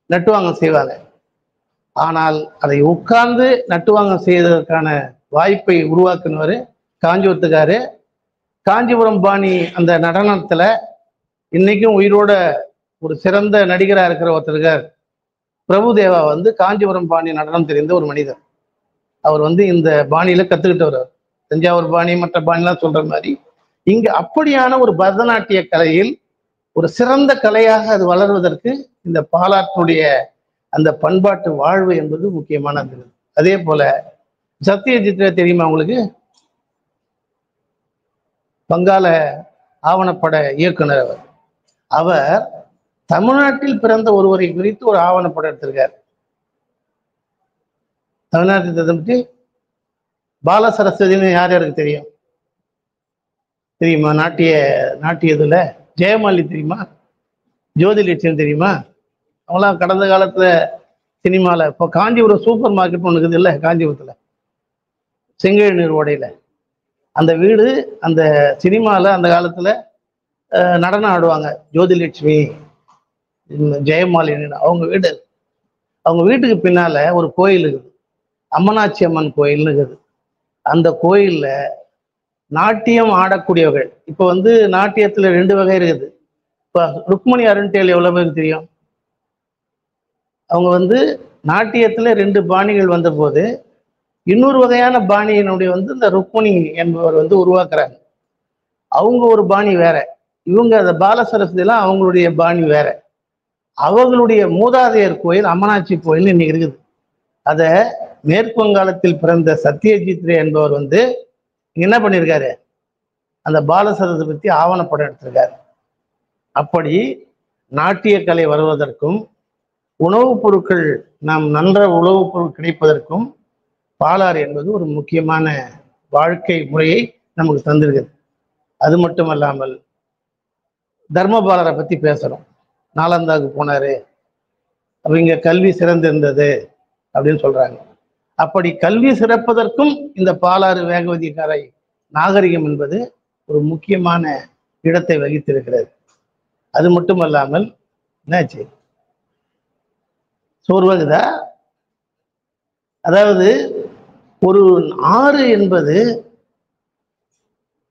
நட்டுவாங்க செய்வாங்க. ஆனால் அதை உட்கார்ந்து நட்டுவாங்க செய்வதற்கான வாய்ப்பை உருவாக்குனவர் காஞ்சிபுரத்துக்காரு. காஞ்சிபுரம் பாணி அந்த நடனத்துல இன்னைக்கும் உயிரோட ஒரு சிறந்த நடிகராக இருக்கிற ஒருத்தருக்கார் பிரபுதேவா வந்து காஞ்சிபுரம் பாணி நடனம் தெரிந்த ஒரு மனிதர். அவர் வந்து இந்த பாணியில கத்துக்கிட்டவர். தஞ்சாவூர் பாணி மற்ற பாணிலாம் சொல்ற மாதிரி இங்க அப்படியான ஒரு பரதநாட்டிய கலையில் ஒரு சிறந்த கலையாக அது வளர்வதற்கு இந்த பாலாற்றுடைய அந்த பண்பாட்டு வாழ்வு என்பது முக்கியமானது. அதே போல சத்யஜித் தெரியுமா உங்களுக்கு? வங்காள ஆவணப்பட இயக்குனர் அவர். அவர் தமிழ்நாட்டில் பிறந்த ஒருவரை குறித்து ஒரு ஆவணப்படம் எடுத்திருக்கார். தமிழ்நாட்டை பற்றி பால சரஸ்வதினு யார் யாருக்கு தெரியும்? தெரியுமா? நாட்டியதுல ஜெயமாலி தெரியுமா? ஜோதிலட்சுமி தெரியுமா? அவங்களாம் கடந்த காலத்துல சினிமால, இப்போ காஞ்சிபுரம் சூப்பர் மார்க்கெட் ஒன்று இருக்குது இல்லை? காஞ்சிபுரத்துல செங்கழி நீர் ஓடையில அந்த வீடு, அந்த சினிமால அந்த காலத்துல நடனம் ஆடுவாங்க. ஜோதிலட்சுமி, ஜெயமாலினி அவங்க வீடு. அவங்க வீட்டுக்கு பின்னால ஒரு கோயில் இருக்குது, அம்மனாட்சி அம்மன் கோயில்னு இருக்குது. அந்த கோயில்ல நாட்டியம் ஆடக்கூடியவர்கள், இப்போ வந்து நாட்டியத்துல 2 வகை இருக்குது. இப்போ ருக்மணி அருண்டேல் எவ்வளவு பேருக்கு தெரியும்? அவங்க வந்து நாட்டியத்துல 2 பாணிகள் வந்த போது இன்னொரு வகையான பாணியினுடைய வந்து இந்த ருக்மணி என்பவர் வந்து உருவாக்குறாங்க. அவங்க ஒரு பாணி வேற, இவங்க அந்த பால சரஸ்வதிலாம் அவங்களுடைய பாணி வேற. அவர்களுடைய மூதாதையர் கோயில் அம்மனாட்சி கோயில் இன்னைக்கு இருக்குது. அதை மேற்கு வங்காளத்தில் பிறந்த சத்யஜித் ரே என்பவர் என்ன பண்ணியிருக்காரு, அந்த பாலசரத்தை பற்றி ஆவணப்படம் எடுத்திருக்காரு. அப்படி நாட்டிய கலை வருவதற்கும் உணவுப் பொருட்கள், நாம் நன்ற உணவுப் பொருள் கிடைப்பதற்கும் பாலாறு என்பது ஒரு முக்கியமான வாழ்க்கை முறையை நமக்கு தந்திருக்குது. அது மட்டுமல்லாமல் தர்மபாலரை பற்றி பேசுகிறோம். நாலந்தாவுக்கு போனாரு, அவங்க கல்வி சிறந்திருந்தது அப்படின்னு சொல்றாங்க. அப்படி கல்வி சிறப்பதற்கும் இந்த பாலாறு வேகவதி கரை நாகரிகம் என்பது ஒரு முக்கியமான இடத்தை வகித்திருக்கிறது. அது மட்டுமல்லாமல் என்னாச்சு, சோர்வகுதா, அதாவது ஒரு ஆறு என்பது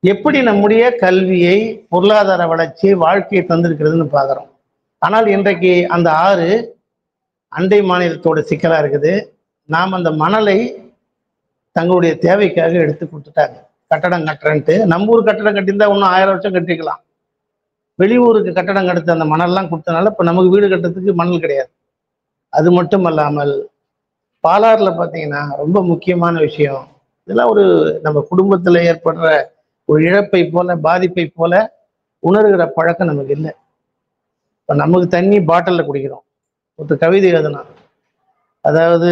எப்படி நம்முடைய கல்வியை, பொருளாதார வளர்ச்சி, வாழ்க்கையை தந்திருக்கிறதுன்னு பார்க்குறோம். ஆனால் இன்றைக்கு அந்த ஆறு அண்டை மாநிலத்தோட சிக்கலா இருக்குது. நாம் அந்த மணலை தங்களுடைய தேவைக்காக எடுத்து கொடுத்துட்டாங்க. கட்டடம் கட்டுறேன்ட்டு, நம்ம ஊர் கட்டடம் கட்டியிருந்தா இன்னும் 1000 வருஷம் கட்டிக்கலாம். வெளியூருக்கு கட்டடம் கட்டுத்த அந்த மணல்லாம் கொடுத்தனால இப்போ நமக்கு வீடு கட்டுறதுக்கு மணல் கிடையாது. அது மட்டும் அல்லாமல் பாலாறுல பார்த்தீங்கன்னா ரொம்ப முக்கியமான விஷயம், இதெல்லாம் ஒரு நம்ம குடும்பத்தில் ஏற்படுற ஒரு இழப்பை போல, பாதிப்பை போல உணர்கிற பழக்கம் நமக்கு இல்லை. இப்போ நமக்கு தண்ணி பாட்டிலில் குடிக்கிறோம். ஒருத்தர் கவிதை எழுதுனா, அதாவது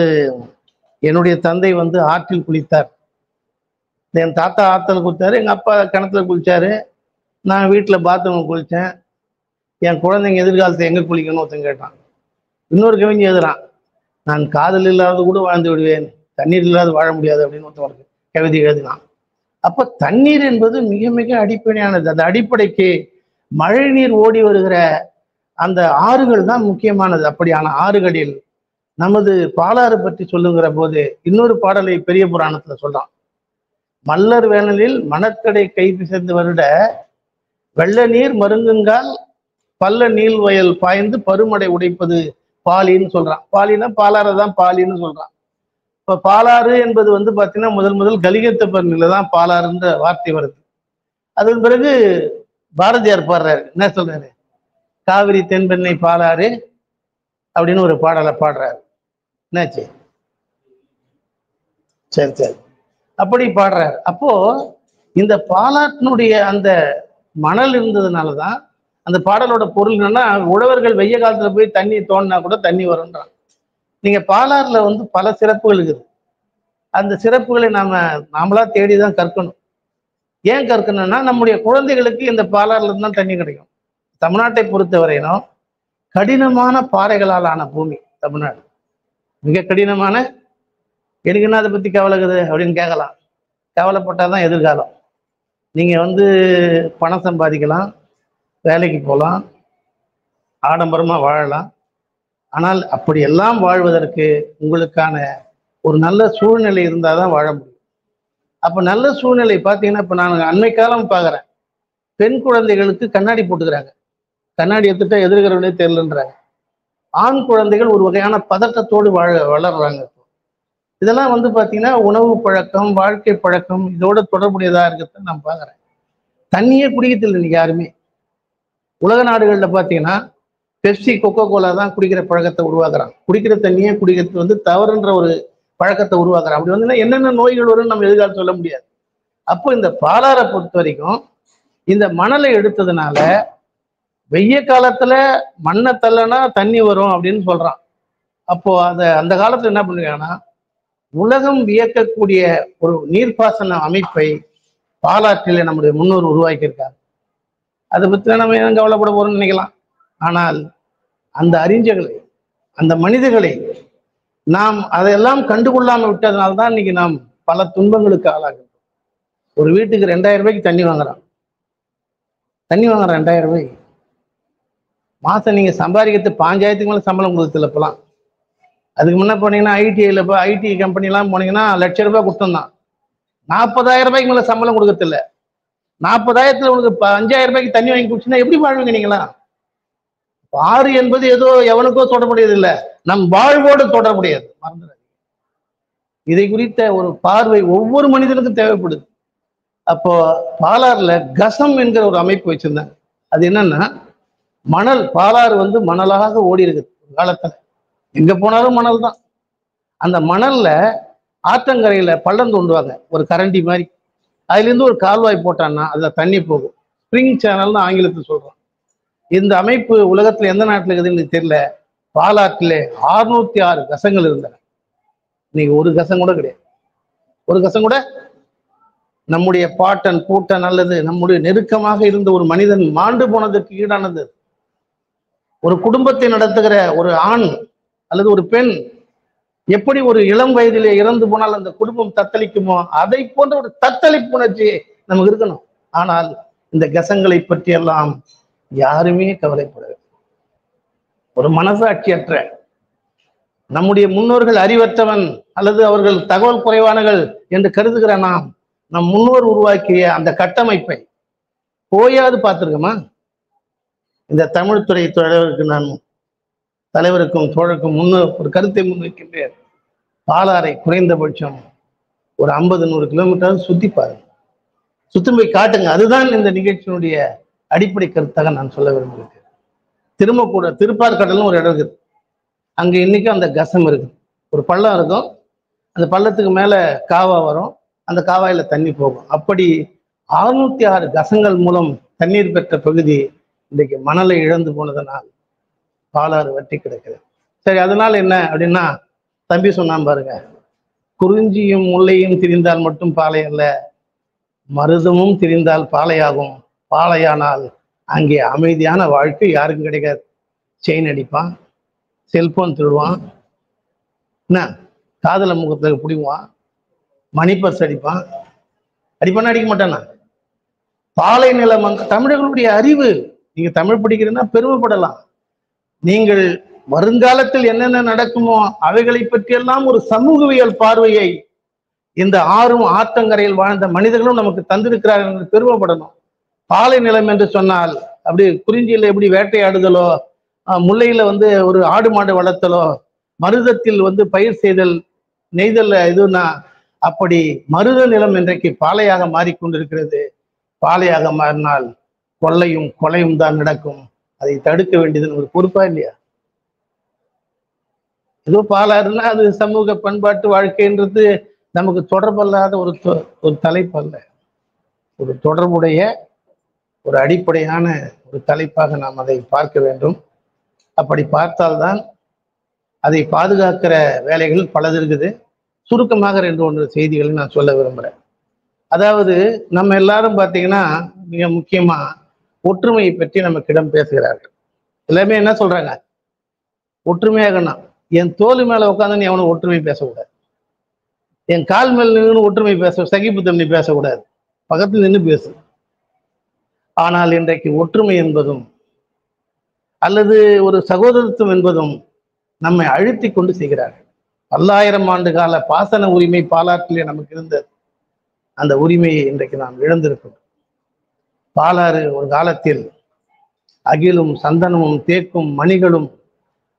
என்னுடைய தந்தை ஆற்றில் குளித்தார், என் தாத்தா ஆற்றல் குளித்தாரு, எங்கள் அப்பா கிணத்துல குளிச்சாரு, நான் வீட்டில் பாத்ரூம் குளித்தேன், என் குழந்தைங்க எதிர்காலத்தை எங்கே குளிக்கணும்னு ஒருத்தன் கேட்டான். இன்னொரு கவிஞை எழுதுறான், நான் காதல் இல்லாத கூட வாழ்ந்து விடுவேன், தண்ணீர் இல்லாத வாழ முடியாது அப்படின்னு ஒருத்தவனுக்கு கவிதை எழுதினான். அப்போ தண்ணீர் என்பது மிக மிக அடிப்படையானது. அந்த அடிப்படைக்கு மழை நீர் ஓடி வருகிற அந்த ஆறுகள் தான் முக்கியமானது. அப்படியான ஆறுகளில் நமது பாலாறு பற்றி சொல்லுகிற போது இன்னொரு பாடலை பெரிய புராணத்துல சொல்றான். மல்லர் வேனலில் மணற்கடை கை பிசைந்து வருட வெள்ள நீர் மருங்குங்கால் பல்ல நீள் வயல் பாய்ந்து பருமடை உடைப்பது பாலின்னு சொல்றான். பாலினா பாலாறு தான் பாலின்னு சொல்றான். இப்போ பாலாறு என்பது பார்த்தீங்கன்னா முதல் கலிகத்தப்பர்ல தான் பாலாறுன்ற வார்த்தை வருது. அதன் பிறகு பாரதியார் பாடுறாரு, என்ன சொல்றாரு, காவிரி தென்பெண்ணை பாலாறு அப்படின்னு ஒரு பாடலை பாடுறாரு. என்னாச்சு, சரி சரி அப்படி பாடுறாரு. அப்போ இந்த பாலாற்றினுடைய அந்த மணல் இருந்ததுனாலதான் அந்த பாடலோட பொருள் என்னன்னா, உழவர்கள் வெய்ய காலத்துல போய் தண்ணி தோண்டினா கூட தண்ணி வரும்ன்றான். நீங்க பாலாறுல பல சிறப்புகள் இருக்குது. அந்த சிறப்புகளை நாமளா தேடிதான் கற்கணும். ஏன் கற்கணும்னா, நம்முடைய குழந்தைகளுக்கு இந்த பாலாறுல இருந்து தான் தண்ணி கிடைக்கும். தமிழ்நாட்டை பொறுத்தவரையிலும் கடினமான பாறைகளால் ஆன பூமி தமிழ்நாடு, மிக கடினமான. எனக்குன்னா அதை பத்தி கவலைக்குது அப்படின்னு கேட்கலாம். கவலைப்பட்டாதான் எதிர்காலம். நீங்க பணம் சம்பாதிக்கலாம், வேலைக்கு போகலாம், ஆடம்பரமா வாழலாம். ஆனால் அப்படியெல்லாம் வாழ்வதற்கு உங்களுக்கான ஒரு நல்ல சூழ்நிலை இருந்தால் தான் வாழ முடியும். அப்போ நல்ல சூழ்நிலை பார்த்தீங்கன்னா, இப்போ நான் அண்மை காலம் பார்க்குறேன், பெண் குழந்தைகளுக்கு கண்ணாடி போட்டுக்கிறாங்க. கண்ணாடி எடுத்துட்டா எதிர்கிறவனே தெரியலன்றாங்க. ஆண் குழந்தைகள் ஒரு வகையான பதட்டத்தோடு வளர்றாங்க. இதெல்லாம் பார்த்தீங்கன்னா உணவு பழக்கம், வாழ்க்கை பழக்கம் இதோட தொடர்புடையதாக இருக்கிறத நான் பார்க்குறேன். தண்ணியே குடிக்கிறதில்லை இன்னைக்கு யாருமே. உலக நாடுகளில் பார்த்தீங்கன்னா பெப்சி, கொக்கோ கோலா தான் குடிக்கிற பழக்கத்தை உருவாக்குறாங்க. குடிக்கிற தண்ணியே குடிக்கிறது தவறுன்ற ஒரு பழக்கத்தை உருவாக்குறாங்க. அப்படி என்னென்ன நோய்கள் வரும்னு நம்ம எதிர்காலம் சொல்ல முடியாது. அப்போ இந்த பாலாறை பொறுத்த வரைக்கும் இந்த மணலை எடுத்ததுனால வெய்ய காலத்துல மண்ணை தள்ளனா தண்ணி வரும் அப்படின்னு சொல்றான். அப்போ அந்த காலத்துல என்ன பண்ணுறாங்கன்னா, உலகம் வியக்கக்கூடிய ஒரு நீர்ப்பாசன அமைப்பை பாலாற்றில நம்முடைய முன்னோர் உருவாக்கியிருக்காங்க. அதை பற்றி நம்ம ஏன் கவலைப்பட போறோம்னு நினைக்கலாம். ஆனால் அந்த அறிஞர்களை, அந்த மனிதர்களை நாம் அதையெல்லாம் கண்டுகொள்ளாமல் விட்டதுனால்தான் இன்னைக்கு நாம் பல துன்பங்களுக்கு ஆளாகிறோம். ஒரு வீட்டுக்கு 2000 ரூபாய்க்கு தண்ணி வாங்குறான். 2000 ரூபாய்க்கு மாசம் நீங்க சம்பாதிக்கிறது 5000க்கு மேல சம்பளம் கொடுத்துல இப்பெல்லாம். அதுக்கு முன்ன போனீங்கன்னா ஐடி கம்பெனிலாம் போனீங்கன்னா ₹1,00,000 கொடுத்தோம்தான். 40,000 ரூபாய்க்கு மேல சம்பளம் கொடுக்கறதில்ல. 40,000த்துல உனக்கு 5,000 ரூபாய்க்கு தண்ணி வாங்கி குடிச்சுன்னா எப்படி வாழ்வீங்க நீங்களா? ஆறு என்பது ஏதோ எவனுக்கோ தொடர்புடையது இல்லை, நம் வாழ்வோடு தொடர்புடையது. மறந்துடாது. இதை குறித்த ஒரு பார்வை ஒவ்வொரு மனிதனுக்கும் தேவைப்படுது. அப்போ பாலாறுல கசம் என்கிற ஒரு அமைப்பு வச்சிருந்தாங்க. அது என்னன்னா, மணல், பாலாறு வந்து மணலாக ஓடி இருக்குது காலத்துல. எங்க போனாலும் மணல் தான். அந்த மணல்ல ஆற்றங்கரையில பள்ளம் தோண்டுவாங்க, ஒரு கரண்டி மாதிரி. அதுல இருந்து ஒரு கால்வாய் போட்டான்னா அதுல தண்ணி போகும். ஸ்ப்ரிங் சேனல்னு ஆங்கிலத்தில் சொல்றோம். இந்த அமைப்பு உலகத்துல எந்த நாட்டுல இருக்குதுன்னு தெரியல. பாலாற்றிலே 606 கசங்கள் இருந்தன. இன்னைக்கு ஒரு கசம் கூட கிடையாது. ஒரு கசம் கூட. நம்முடைய பாட்டன் பூட்டன் அல்லது நம்முடைய நெருக்கமாக இருந்த ஒரு மனிதன் மாண்டு போனதற்கு ஈடானது. ஒரு குடும்பத்தை நடத்துகிற ஒரு ஆண் அல்லது ஒரு பெண் எப்படி ஒரு இளம் வயதிலே இறந்து போனால் அந்த குடும்பம் தத்தளிக்குமோ அதை போன்ற ஒரு தத்தளிப்பு உணர்ச்சி நமக்கு இருக்கணும். ஆனால் இந்த கசங்களை பற்றி எல்லாம் யாருமே கவலைப்படவில்லை. ஒரு மனசாட்சியற்ற, நம்முடைய முன்னோர்கள் அறிவற்றவன் அல்லது அவர்கள் தகவல் குறைவானகள் என்று கருதுகிற நாம் நம் முன்னோர் உருவாக்கிய அந்த கட்டமைப்பை போயாது பார்த்திருக்கோமா? இந்த தமிழ் துறை தலைவருக்கும் தோழருக்கும் ஒரு கருத்தை முன்வைக்கின்றேன். பாலாறை குறைந்தபட்சம் ஒரு 50-100 கிலோமீட்டர் சுத்தி பாருங்க, சுத்தி போய் காட்டுங்க. அதுதான் இந்த நிகழ்ச்சியினுடைய அடிப்படை கருத்தாக நான் சொல்ல விரும்புகிறேன். திருப்பார்கடல்னு ஒரு இடம் இருக்குது. அங்க இன்னைக்கும் அந்த கசம் இருக்கு. ஒரு பள்ளம் இருக்கும், அந்த பள்ளத்துக்கு மேல காவா வரும், அந்த காவாயில தண்ணி போகும். அப்படி 606 கசங்கள் மூலம் தண்ணீர் பெற்ற பகுதி இன்றைக்கு மணலை இழந்து போனதனால் பாலாறு வற்றி கிடக்குது. சரி, அதனால என்ன அப்படின்னா, தம்பி சொன்னான் பாருங்க, குறிஞ்சியும் முல்லையும் திரிந்தால் மட்டும் பாலை அல்ல, மருதமும் திரிந்தால் பாலையாகும். பாலையானால் அங்கே அமைதியான வாழ்க்கை யாருக்கும் கிடைக்காது. செயின் அடிப்பான், செல்போன் திருடுவான், என்ன காதல முகத்துல பிடிவான், மணிப்பர்ஸ் அடிப்பான். அடிப்பானா அடிக்க மாட்டானா? பாலை நிலம் தமிழர்களுடைய அறிவு. நீங்க தமிழ் படிக்கிறீங்கன்னா பெருமைப்படலாம். நீங்கள் வருங்காலத்தில் என்னென்ன நடக்குமோ அவைகளை பற்றியெல்லாம் ஒரு சமூகவியல் பார்வையை இந்த ஆற்றங்கரையில் வாழ்ந்த மனிதர்களும் நமக்கு தந்திருக்கிறார்கள் என்று பெருமைப்படணும். பாலை நிலம் என்று சொன்னால் அப்படி குறிஞ்சியில எப்படி வேட்டையாடுதலோ, முல்லையில வந்து ஒரு ஆடு மாடு வளர்த்தலோ, மருதத்தில் வந்து பயிர் செய்தல் நெய்தல் இதுனா, அப்படி மருத நிலம் இன்றைக்கு பாலையாக மாறிக்கொண்டிருக்கிறது. பாலையாக மாறினால் கொள்ளையும் கொலையும் தான் நடக்கும். அதை தடுக்க வேண்டியது ஒரு பொறுப்பா இல்லையா? ஏதோ பாலாறுனா அது சமூக பண்பாட்டு வாழ்க்கைன்றது நமக்கு தொடர்பல்லாத ஒரு தலைப்பு அல்ல. ஒரு தொடர்புடைய ஒரு அடிப்படையான ஒரு தலைப்பாக நாம் அதை பார்க்க வேண்டும். அப்படி பார்த்தால்தான் அதை பாதுகாக்கிற வேலைகள் பலது இருக்குது. சுருக்கமாக 2-3 செய்திகளை நான் சொல்ல விரும்புகிறேன். அதாவது நம்ம எல்லாரும் பார்த்தீங்கன்னா மிக முக்கியமா ஒற்றுமையை பற்றி நமக்கிடம் பேசுகிறார்கள். எல்லாமே என்ன சொல்றாங்க? ஒற்றுமையாகனா என் தோல் மேல உட்காந்து நீ அவனை ஒற்றுமை பேசக்கூடாது, என் கால் மேல் நின்று ஒற்றுமை பேச சகிப்புத்தன்மை பேசக்கூடாது, பக்கத்தில் நின்று பேசு. ஆனால் இன்றைக்கு ஒற்றுமை என்பதும் அல்லது ஒரு சகோதரத்துவம் என்பதும் நம்மை அழுத்தி கொண்டு செய்கிறார்கள். 1000 ஆண்டு கால பாசன உரிமை பாலாற்றிலே நமக்கு இருந்தது. அந்த உரிமையை இன்றைக்கு நாம் இழந்திருக்கிறோம். பாலாறு ஒரு காலத்தில் அகிலும் சந்தனமும் தேக்கும் மணிகளும்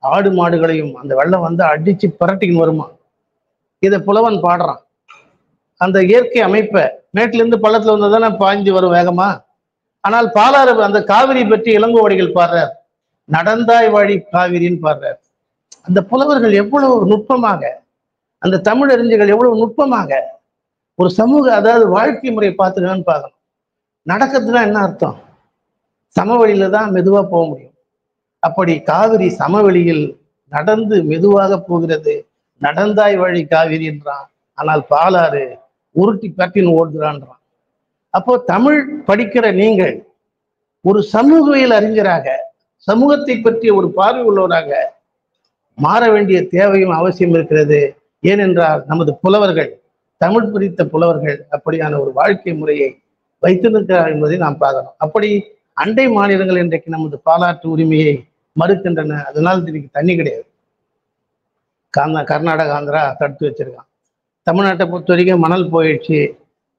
ஆடு மாடுகளையும் அந்த வெள்ளம் வந்து அடிச்சு பரட்டின்னு வருமா. இதை புலவன் பாடுறான். அந்த இயற்கை அமைப்பை மேட்டில இருந்து பள்ளத்துல வந்ததானே பாய்ஞ்சு வரும் வேகமா. ஆனால் பாலாறு அந்த காவிரி பற்றி இளங்கோவடிகள் பாடுறார், நடந்தாய் வழி காவிரின்னு பாடுறார். அந்த புலவர்கள் எவ்வளவு நுட்பமாக, அந்த தமிழ் அறிஞர்கள் எவ்வளவு நுட்பமாக ஒரு சமூக, அதாவது வாழ்க்கை முறையை பார்த்துக்கணும்னு பார்க்கணும். நடக்கிறதுனா என்ன அர்த்தம்? சமவெளியில தான் மெதுவா போக முடியும். அப்படி காவிரி சமவெளியில் நடந்து மெதுவாக போகிறது. நடந்தாய் வழி காவிரி என்றான். ஆனால் பாலாறு உருட்டி பட்டின்னு ஓடுகிறான்றான். அப்போ தமிழ் படிக்கிற நீங்கள் ஒரு சமூகவியல் அறிஞராக, சமூகத்தை பற்றிய ஒரு பார்வை உள்ளவராக மாற வேண்டிய தேவையும் அவசியம் இருக்கிறது. ஏனென்றால் நமது புலவர்கள், தமிழ் பிடித்த புலவர்கள் அப்படியான ஒரு வாழ்க்கை முறையை வைத்திருக்கிறார் என்பதை நாம் பார்க்கணும். அப்படி அண்டை மாநிலங்கள் இன்றைக்கு நமது பாலாற்று உரிமையை மறுக்கின்றன. அதனால் இன்னைக்கு தண்ணி கிடையாது. கர்நாடகா, ஆந்திரா தடுத்து வச்சிருக்கான். தமிழ்நாட்டை பொறுத்த வரைக்கும் மணல் போயிடுச்சு.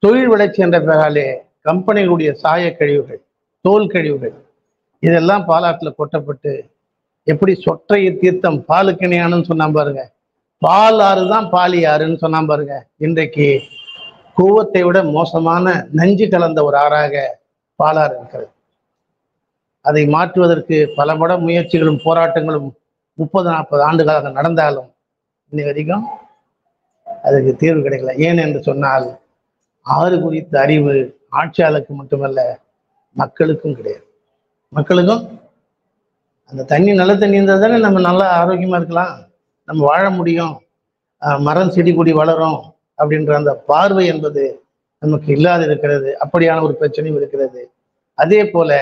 தொழில் வளர்ச்சி என்ற பெயராலே கம்பெனிகளுடைய சாய கழிவுகள், தோல் கழிவுகள் இதெல்லாம் பாலாற்றில் கொட்டப்பட்டு எப்படி சொற்றைய தீர்த்தம் பாலுக்கு இணையானு சொன்னான் பாருங்க, பால் ஆறு தான் பாலி ஆறுன்னு சொன்னான் பாருங்க. இன்றைக்கு கூவத்தை விட மோசமான நஞ்சு கலந்த ஒரு ஆறாக பாலாறு இருக்கிறது. அதை மாற்றுவதற்கு பல மட முயற்சிகளும் போராட்டங்களும் 30-40 ஆண்டுகளாக நடந்தாலும் இன்னை வரைக்கும் அதுக்கு தீர்வு கிடைக்கல. ஏன் என்று சொன்னால் ஆறு குறித்த அறிவு ஆட்சியாளருக்கு மட்டுமல்ல மக்களுக்கும் கிடையாது. மக்களுக்கும் அந்த தண்ணி நல்ல தண்ணி இருந்தால் தானே நம்ம நல்லா ஆரோக்கியமா இருக்கலாம், நம்ம வாழ முடியும், மரம் செடி கொடி வளரும் அப்படின்ற அந்த பார்வை என்பது நமக்கு இல்லாது இருக்கிறது. அப்படியான ஒரு பிரச்சனையும் இருக்கிறது. அதே போல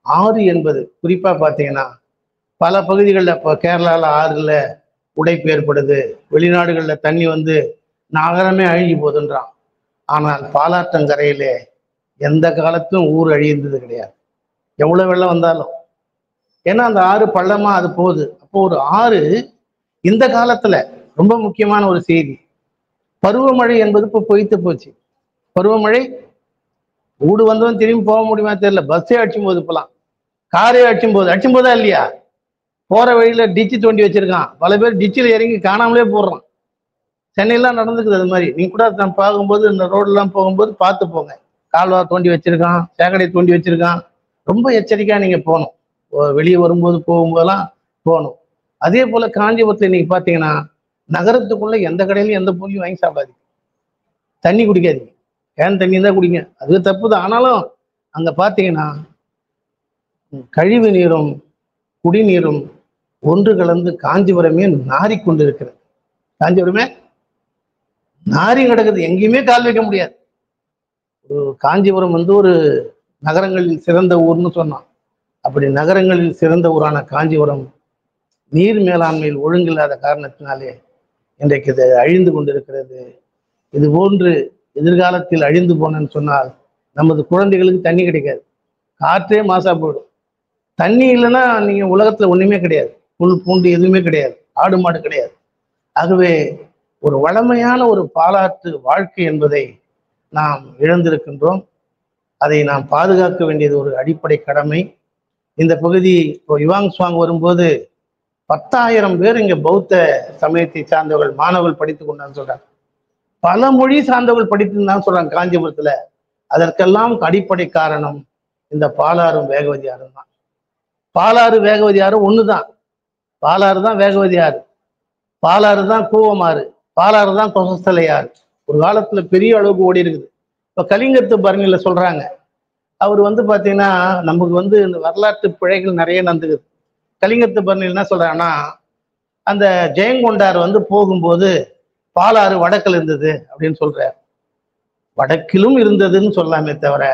ஆறு என்பது குறிப்பா பார்த்தீங்கன்னா பல பகுதிகளில் இப்போ கேரளாவில் ஆறுல உடைப்பு ஏற்படுது, வெளிநாடுகளில் தண்ணி வந்து நகரமே அழிஞ்சு போகுதுன்றான். ஆனால் பாலாற்றங்கரையிலே எந்த காலத்திலும் ஊர் அழிந்தது கிடையாது, எவ்வளவு வெள்ளம் வந்தாலும். ஏன்னா அந்த ஆறு பள்ளமா அது போகுது. அப்போ ஒரு ஆறு இந்த காலத்துல ரொம்ப முக்கியமான ஒரு செய்தி, பருவமழை என்பது இப்போ பொய்த்து போச்சு. பருவமழை ஊடு வந்தவன் திரும்பி போக முடியுமா தெரியல. பஸ்ஸே அடிச்சும் போது, இப்பெல்லாம் காரே அடிச்சும் போதா இல்லையா? போற வழியில டிச்சு தோண்டி வச்சிருக்கான், பல பேர் டிச்சில் இறங்கி காணாமலே போடுறான். சென்னையெல்லாம் நடந்துக்குது அது மாதிரி. நீங்க கூட நான் பார்க்கும்போது இந்த ரோடெல்லாம் போகும்போது பார்த்து போங்க. கால்வா தோண்டி வச்சிருக்கான், சேகடை தோண்டி வச்சிருக்கான். ரொம்ப எச்சரிக்கையா நீங்க போகணும், வெளியே வரும்போது போகும்போதெல்லாம் போகணும். அதே போல காஞ்சிபுரத்தில் நீங்க பார்த்தீங்கன்னா நகரத்துக்குள்ள எந்த கடையிலையும் எந்த பொருளையும் வாங்கி சாப்பிடாதீங்க, தண்ணி குடிக்காதீங்க, கேன் தண்ணி தான் குடிங்க. அது தப்பு தான். ஆனாலும் அங்க பார்த்தீங்கன்னா கழிவு நீரும் குடிநீரும் ஒன்று கலந்து காஞ்சிபுரமே நாறிக்கொண்டிருக்கிறது. காஞ்சிபுரமே நாரி கிடக்குது, எங்கேயுமே கால் வைக்க முடியாது. ஒரு காஞ்சிபுரம் வந்து ஒரு நகரங்களில் சிறந்த ஊர்னு சொன்னான். அப்படி நகரங்களில் சிறந்த ஊரான காஞ்சிபுரம் நீர் மேலாண்மையில் ஒழுங்கில்லாத காரணத்தினாலே இன்றைக்கு இது அழிந்து கொண்டிருக்கிறது. இது போன்று எதிர்காலத்தில் அழிந்து போனேன்னு சொன்னால் நமது குழந்தைகளுக்கு தண்ணி கிடைக்காது, காற்றே மாசா போயிடும். தண்ணி இல்லைன்னா நீங்க உலகத்துல ஒண்ணுமே கிடையாது, புல் பூண்டு எதுவுமே கிடையாது, ஆடு மாடு கிடையாது. ஆகவே ஒரு வளமையான ஒரு பாலாற்று வாழ்க்கை என்பதை நாம் இழந்திருக்கின்றோம். அதை நாம் பாதுகாக்க வேண்டியது ஒரு அடிப்படை கடமை. இந்த பகுதி இப்போ யுவாங் சுவாங் வரும்போது 10,000 பேர் இங்க பௌத்த சமயத்தை சார்ந்தவர்கள் மாணவர்கள் படித்துக் கொண்டான்னு சொல்றாங்க. பல மொழி சார்ந்தவர்கள் படித்துன்னு சொல்றாங்க காஞ்சிபுரத்துல. அதற்கெல்லாம் அடிப்படை காரணம் இந்த பாலாறும் வேகவதி ஆறும் தான். பாலாறு வேகவதி ஆறு ஒண்ணுதான். பாலாறு தான் வேகவதி ஆறு, பாலாறு தான் கூவமாறு, பாலாறு தான் கொசஸ்தலையாறு. ஒரு காலத்துல பெரிய அளவுக்கு ஓடி இருக்குது. இப்ப கலிங்கத்து பரணியில சொல்றாங்க, அவர் வந்து பாத்தீங்கன்னா நமக்கு வந்து இந்த வரலாற்று பிழைகள் நிறைய நடந்துக்குது. கலிங்கத்து பரணியில் என்ன சொல்றாங்கன்னா, அந்த ஜெயங்கொண்டார் வந்து போகும்போது பாலாறு வடக்கில் இருந்தது அப்படின்னு சொல்றார். வடக்கிலும் இருந்ததுன்னு சொல்லாமே தவிர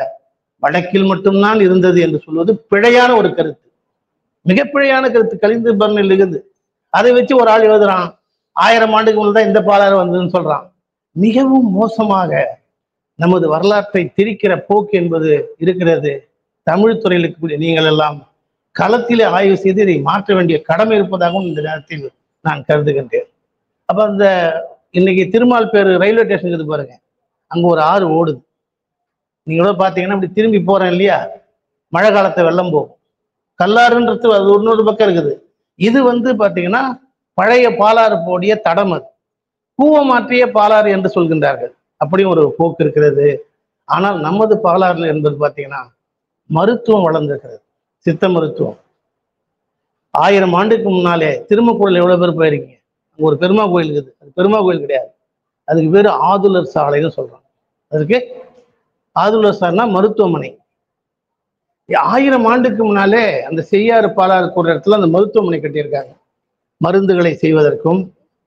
வடக்கில் மட்டும்தான் இருந்தது என்று சொல்வது பிழையான ஒரு கருத்து, மிகப்பிழையான கருத்து கலிங்கத்து பரணியில் இருக்குது. அதை வச்சு ஒரு ஆள் எழுதுறான் 1000 ஆண்டுக்கு முன்னாடி தான் இந்த பாலாறு வந்ததுன்னு சொல்றான். மிகவும் மோசமாக நமது வரலாற்றை திரிக்கிற போக்கு என்பது இருக்கிறது. தமிழ் துறையில் இருக்கக்கூடிய நீங்கள் எல்லாம் களத்திலே ஆய்வு செய்து இதை மாற்ற வேண்டிய கடமை இருப்பதாகவும் இந்த நேரத்தில் நான் கருதுகின்றேன். அப்ப அந்த இன்னைக்கு திருமால் பேரு ரயில்வே ஸ்டேஷன் இருக்குது பாருங்க, அங்க ஒரு ஆறு ஓடுது. நீங்களோ பாத்தீங்கன்னா இப்படி திரும்பி போறேன் இல்லையா, மழை காலத்தை வெள்ளம் போகும். கல்லாறுன்றது அது இன்னொரு பக்கம் இருக்குது. இது வந்து பாத்தீங்கன்னா பழைய பாலாறு போடிய தடம், அது கூவமாற்றிய பாலாறு என்று சொல்கின்றார்கள். அப்படியும் ஒரு போக்கு இருக்கிறது. ஆனால் நமது பாலாறு என்பது பாத்தீங்கன்னா மருத்துவம் வளர்ந்திருக்கிறது, சித்த மருத்துவம். 1000 ஆண்டுக்கு முன்னாலே திருமக்குறள் எவ்வளவு பேர் போயிருக்கீங்க? அங்க ஒரு பெருமா கோயில் இருக்குது, அது பெருமா கோயில் கிடையாது, அதுக்கு பேரு ஆதுலர் சாலைன்னு சொல்றாங்க. அதுக்கு ஆதுலர் சாலைனா மருத்துவமனை. 1000 ஆண்டுக்கு முன்னாலே அந்த செய்யாறு பாலாறு கூற இடத்துல அந்த மருத்துவமனை கட்டியிருக்காங்க. மருந்துகளை செய்வதற்கும்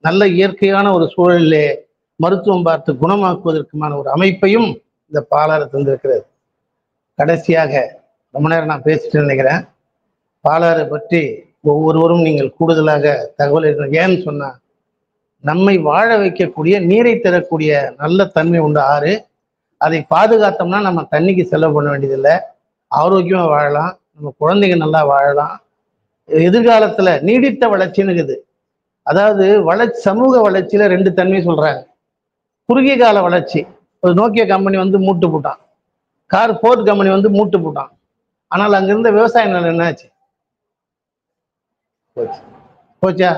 நல்ல இயற்கையான ஒரு சூழலிலே மருத்துவம் பார்த்து குணமாக்குவதற்குமான ஒரு அமைப்பையும் இந்த பாலாறு தந்திருக்கிறது. கடைசியாக ரொம்ப நேரம் நான் பேசிட்டு நினைக்கிறேன். பாலாறு பற்றி ஒவ்வொருவரும் நீங்கள் கூடுதலாக தகவல் இருக்கணும். ஏன்னு சொன்னா நம்மை வாழ வைக்கக்கூடிய நீரை தரக்கூடிய நல்ல தன்மை உண்டு ஆறு. அதை பாதுகாத்தோம்னா நம்ம தண்ணிக்கு செலவு பண்ண வேண்டியதில்லை, ஆரோக்கியமா வாழலாம், நம்ம குழந்தைங்க நல்லா வாழலாம். எதிர்காலத்துல நீடித்த வளர்ச்சின்னு இருக்குது. அதாவது சமூக வளர்ச்சியில 2 தன்மை சொல்றாங்க. குறுகிய கால வளர்ச்சி, ஒரு நோக்கியா கம்பெனி வந்து மூட்டு போட்டான், ஃபோர்ட் கம்பெனி வந்து மூட்டு போட்டான். ஆனால் அங்கிருந்த விவசாய நிலம் என்னாச்சு? போச்சா?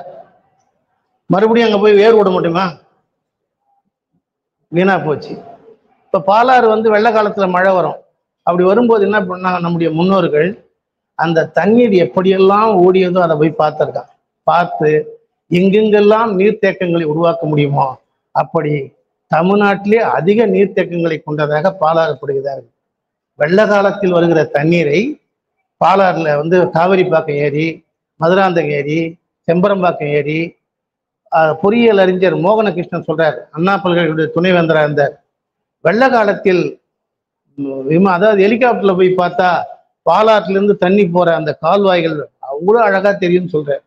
மறுபடியும் அங்க போய் வேர் விட முடியுமா? வீணா போச்சு. இப்ப பாலாறு வந்து வெள்ள காலத்துல மழை வரும். அப்படி வரும்போது என்ன பண்ணாங்க நம்முடைய முன்னோர்கள், அந்த தண்ணீர் எப்படியெல்லாம் ஓடியதோ அதை போய் பார்த்துருக்கான். பார்த்து எங்கெங்கெல்லாம் நீர்த்தேக்கங்களை உருவாக்க முடியுமோ அப்படி தமிழ்நாட்டிலே அதிக நீர்த்தேக்கங்களை கொண்டதாக பாலாறு படுகிறார்கள். வெள்ள காலத்தில் வருகிற தண்ணீரை பாலாறுல வந்து காவிரிப்பாக்கம் ஏரி, மதுராந்தகம் ஏரி, செம்பரம்பாக்கம் ஏரி, பொறியியல் அறிஞர் மோகனகிருஷ்ணன் சொல்றார், அண்ணா பல்கலைக்கழக துணைவேந்தராக இருந்தார். வெள்ள காலத்தில் அதாவது ஹெலிகாப்டர்ல போய் பார்த்தா பாலாற்றிலிருந்து தண்ணி போற அந்த கால்வாய்கள் அவ்வளோ அழகா தெரியும்னு சொல்றாரு.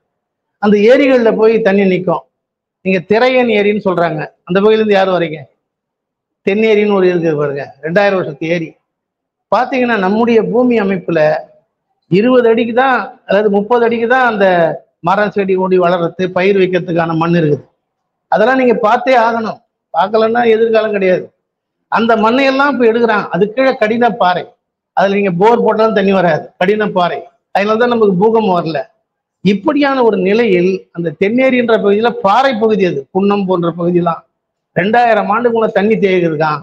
அந்த ஏரிகள்ல போய் தண்ணி நிற்கும். நீங்க திரையன் ஏரின்னு சொல்றாங்க, அந்த பகுதியிலேருந்து யாரும் வரீங்க? தென்னேரின்னு ஒரு இருக்குது பாருங்க, 2000 வருஷத்து ஏரி. பார்த்தீங்கன்னா நம்முடைய பூமி அமைப்புல 20 அடிக்கு தான், அதாவது 30 அடிக்கு தான் அந்த மரம் செடி கொடி வளர்றது பயிர் வைக்கிறதுக்கான மண் இருக்குது. அதெல்லாம் நீங்க பார்த்தே ஆகணும், பார்க்கலன்னா எதிர்காலம் கிடையாது. அந்த மண்ணையெல்லாம் இப்போ எடுக்கிறான். அது கீழே கடின பாறை, அதில் நீங்க போர் போட்டாலும் தண்ணி வராது, கடின பாறை. அதனால தான் நமக்கு பூகம்பம் வரல. இப்படியான ஒரு நிலையில் அந்த தென்னேரின்ற பகுதியில பாறை பகுதி, அது குன்னம் போன்ற பகுதியெல்லாம் 2000 ஆண்டுக்குள்ள தண்ணி தேங்கிருக்கான்.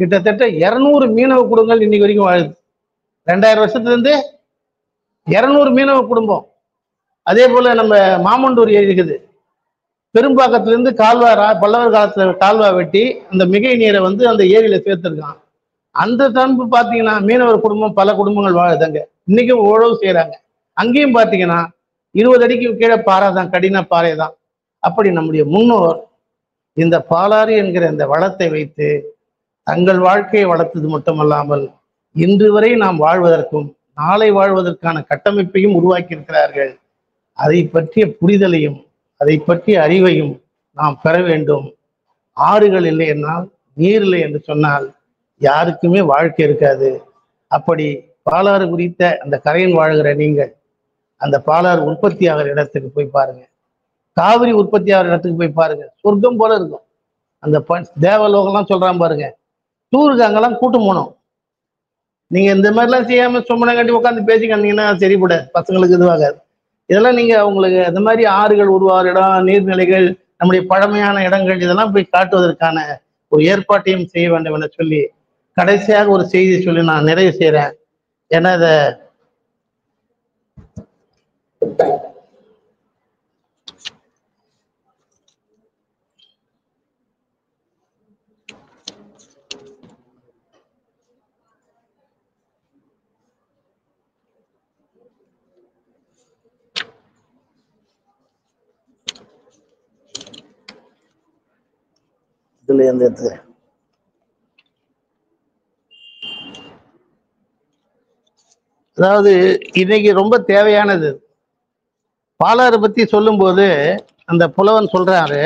கிட்டத்தட்ட 200 மீனவ குடும்பங்கள் இன்னைக்கு வரைக்கும் வாழுது. 2000 வருஷத்துல இருந்து 200 மீனவ குடும்பம். அதே போல நம்ம மாமண்டூர் ஏரி இருக்குது, பெரும்பாக்கத்திலிருந்து கால்வா, பல்லவர் காலத்துல கால்வா வெட்டி அந்த மிகை நீரை வந்து அந்த ஏரியில சேர்த்திருக்கான். அந்த தன்பு பார்த்தீங்கன்னா மீனவர் குடும்பம் பல குடும்பங்கள் வாழுதாங்க, இன்னைக்கும் உழவு செய்யறாங்க. அங்கேயும் பார்த்தீங்கன்னா 20 அடிக்கு கீழே பாறை தான், கடின பாறை தான். அப்படி நம்முடைய முன்னோர் இந்த பாலாறு என்கிற இந்த வளத்தை வைத்து தங்கள் வாழ்க்கையை வளர்த்தது மட்டுமல்லாமல் இன்று வரை நாம் வாழ்வதற்கும் நாளை வாழ்வதற்கான கட்டமைப்பையும் உருவாக்கி இருக்கிறார்கள். அதை பற்றிய புரிதலையும் அதை பற்றிய அறிவையும் நாம் பெற வேண்டும். ஆறுகள் இல்லை என்றால், நீர் இல்லை என்று சொன்னால் யாருக்குமே வாழ்க்கை இருக்காது. அப்படி பாலாறு குறித்த அந்த கரையின் வாழ்கிற நீங்கள் அந்த பாலாறு உற்பத்தியாகிற இடத்துக்கு போய் பாருங்க, காவிரி உற்பத்தியாகிற இடத்துக்கு போய் பாருங்க, சொர்க்கம் போல இருக்கும். அந்த தேவலோகம்லாம் சொல்றான் பாருங்க, டூருக்கு அங்கெல்லாம் கூட்டம் போனோம். நீங்க இந்த மாதிரிலாம் செய்யாம சும்மனை கட்டி உட்காந்து பேசிக்கிட்டீங்கன்னா சரிப்படாது, பசங்களுக்கு இதுவாகாது. இதெல்லாம் நீங்க அவங்களுக்கு இந்த மாதிரி ஆறுகள் உருவாகிற இடம், நீர்நிலைகள், நம்முடைய பழமையான இடங்கள், இதெல்லாம் போய் காட்டுவதற்கான ஒரு ஏற்பாட்டையும் செய்ய வேண்டும் என சொல்லி கடைசியாக ஒரு செய்தி சொல்லி நான் நிறைவு செய்கிறேன். ஏன்னா இதை இதுல எந்த இடத்துல அதாவது இன்னைக்கு ரொம்ப தேவையானது. பாலாறு பத்தி சொல்லும்போது அந்த புலவன் சொல்றாரு,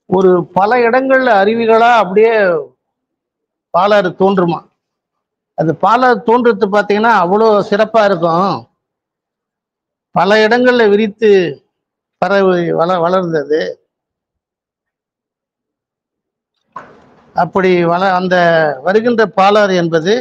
ஒரு பல இடங்கள்ல அருவிகளா அப்படியே பாலாறு தோன்றுமா. அது பாலாறு தோன்றது பார்த்தீங்கன்னா அவ்வளோ சிறப்பா இருக்கும். பல இடங்கள்ல விரித்து பரவி வளர்ந்தது. அப்படி அந்த வருகின்ற பாலாறு என்பது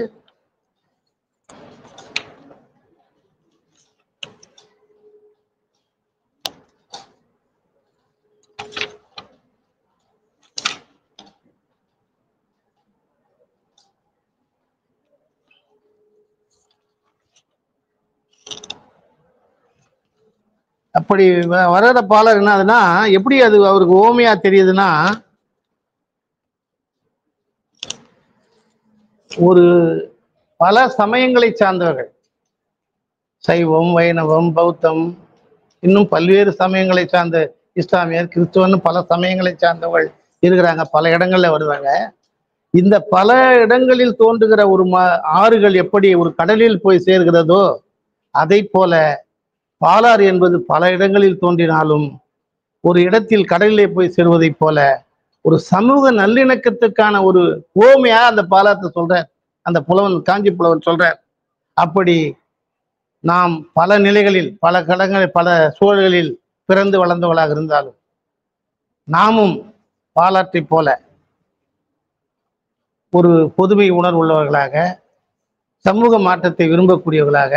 அப்படி வர்ற பாலாறு என்ன ஆகுதுன்னா, எப்படி அது அவருக்கு ஓமையா தெரியுதுன்னா, ஒரு பல சமயங்களை சார்ந்தவர்கள், சைவம், வைணவம், பௌத்தம், இன்னும் பல்வேறு சமயங்களை சார்ந்த இஸ்லாமியர், கிறிஸ்துவன், பல சமயங்களை சார்ந்தவர்கள் இருக்கிறாங்க, பல இடங்கள்ல வருவாங்க. இந்த பல இடங்களில் தோன்றுகிற ஒரு ஆறுகள் எப்படி ஒரு கடலில் போய் சேர்கிறதோ அதை போல பாலாறு என்பது பல இடங்களில் தோன்றினாலும் ஒரு இடத்தில் கடலிலே போய் சேருவதை போல ஒரு சமூக நல்லிணக்கத்துக்கான ஒரு ஓமையா அந்த பாலாற்றை சொல்ற அந்த புலவன், காஞ்சி புலவன் சொல்ற. அப்படி நாம் பல நிலைகளில், பல கடங்களில், பல சூழல்களில் பிறந்து வளர்ந்தவர்களாக இருந்தாலும் நாமும் பாலாற்றை போல ஒரு பொதுமை உணர்வுள்ளவர்களாக, சமூக மாற்றத்தை விரும்பக்கூடியவர்களாக,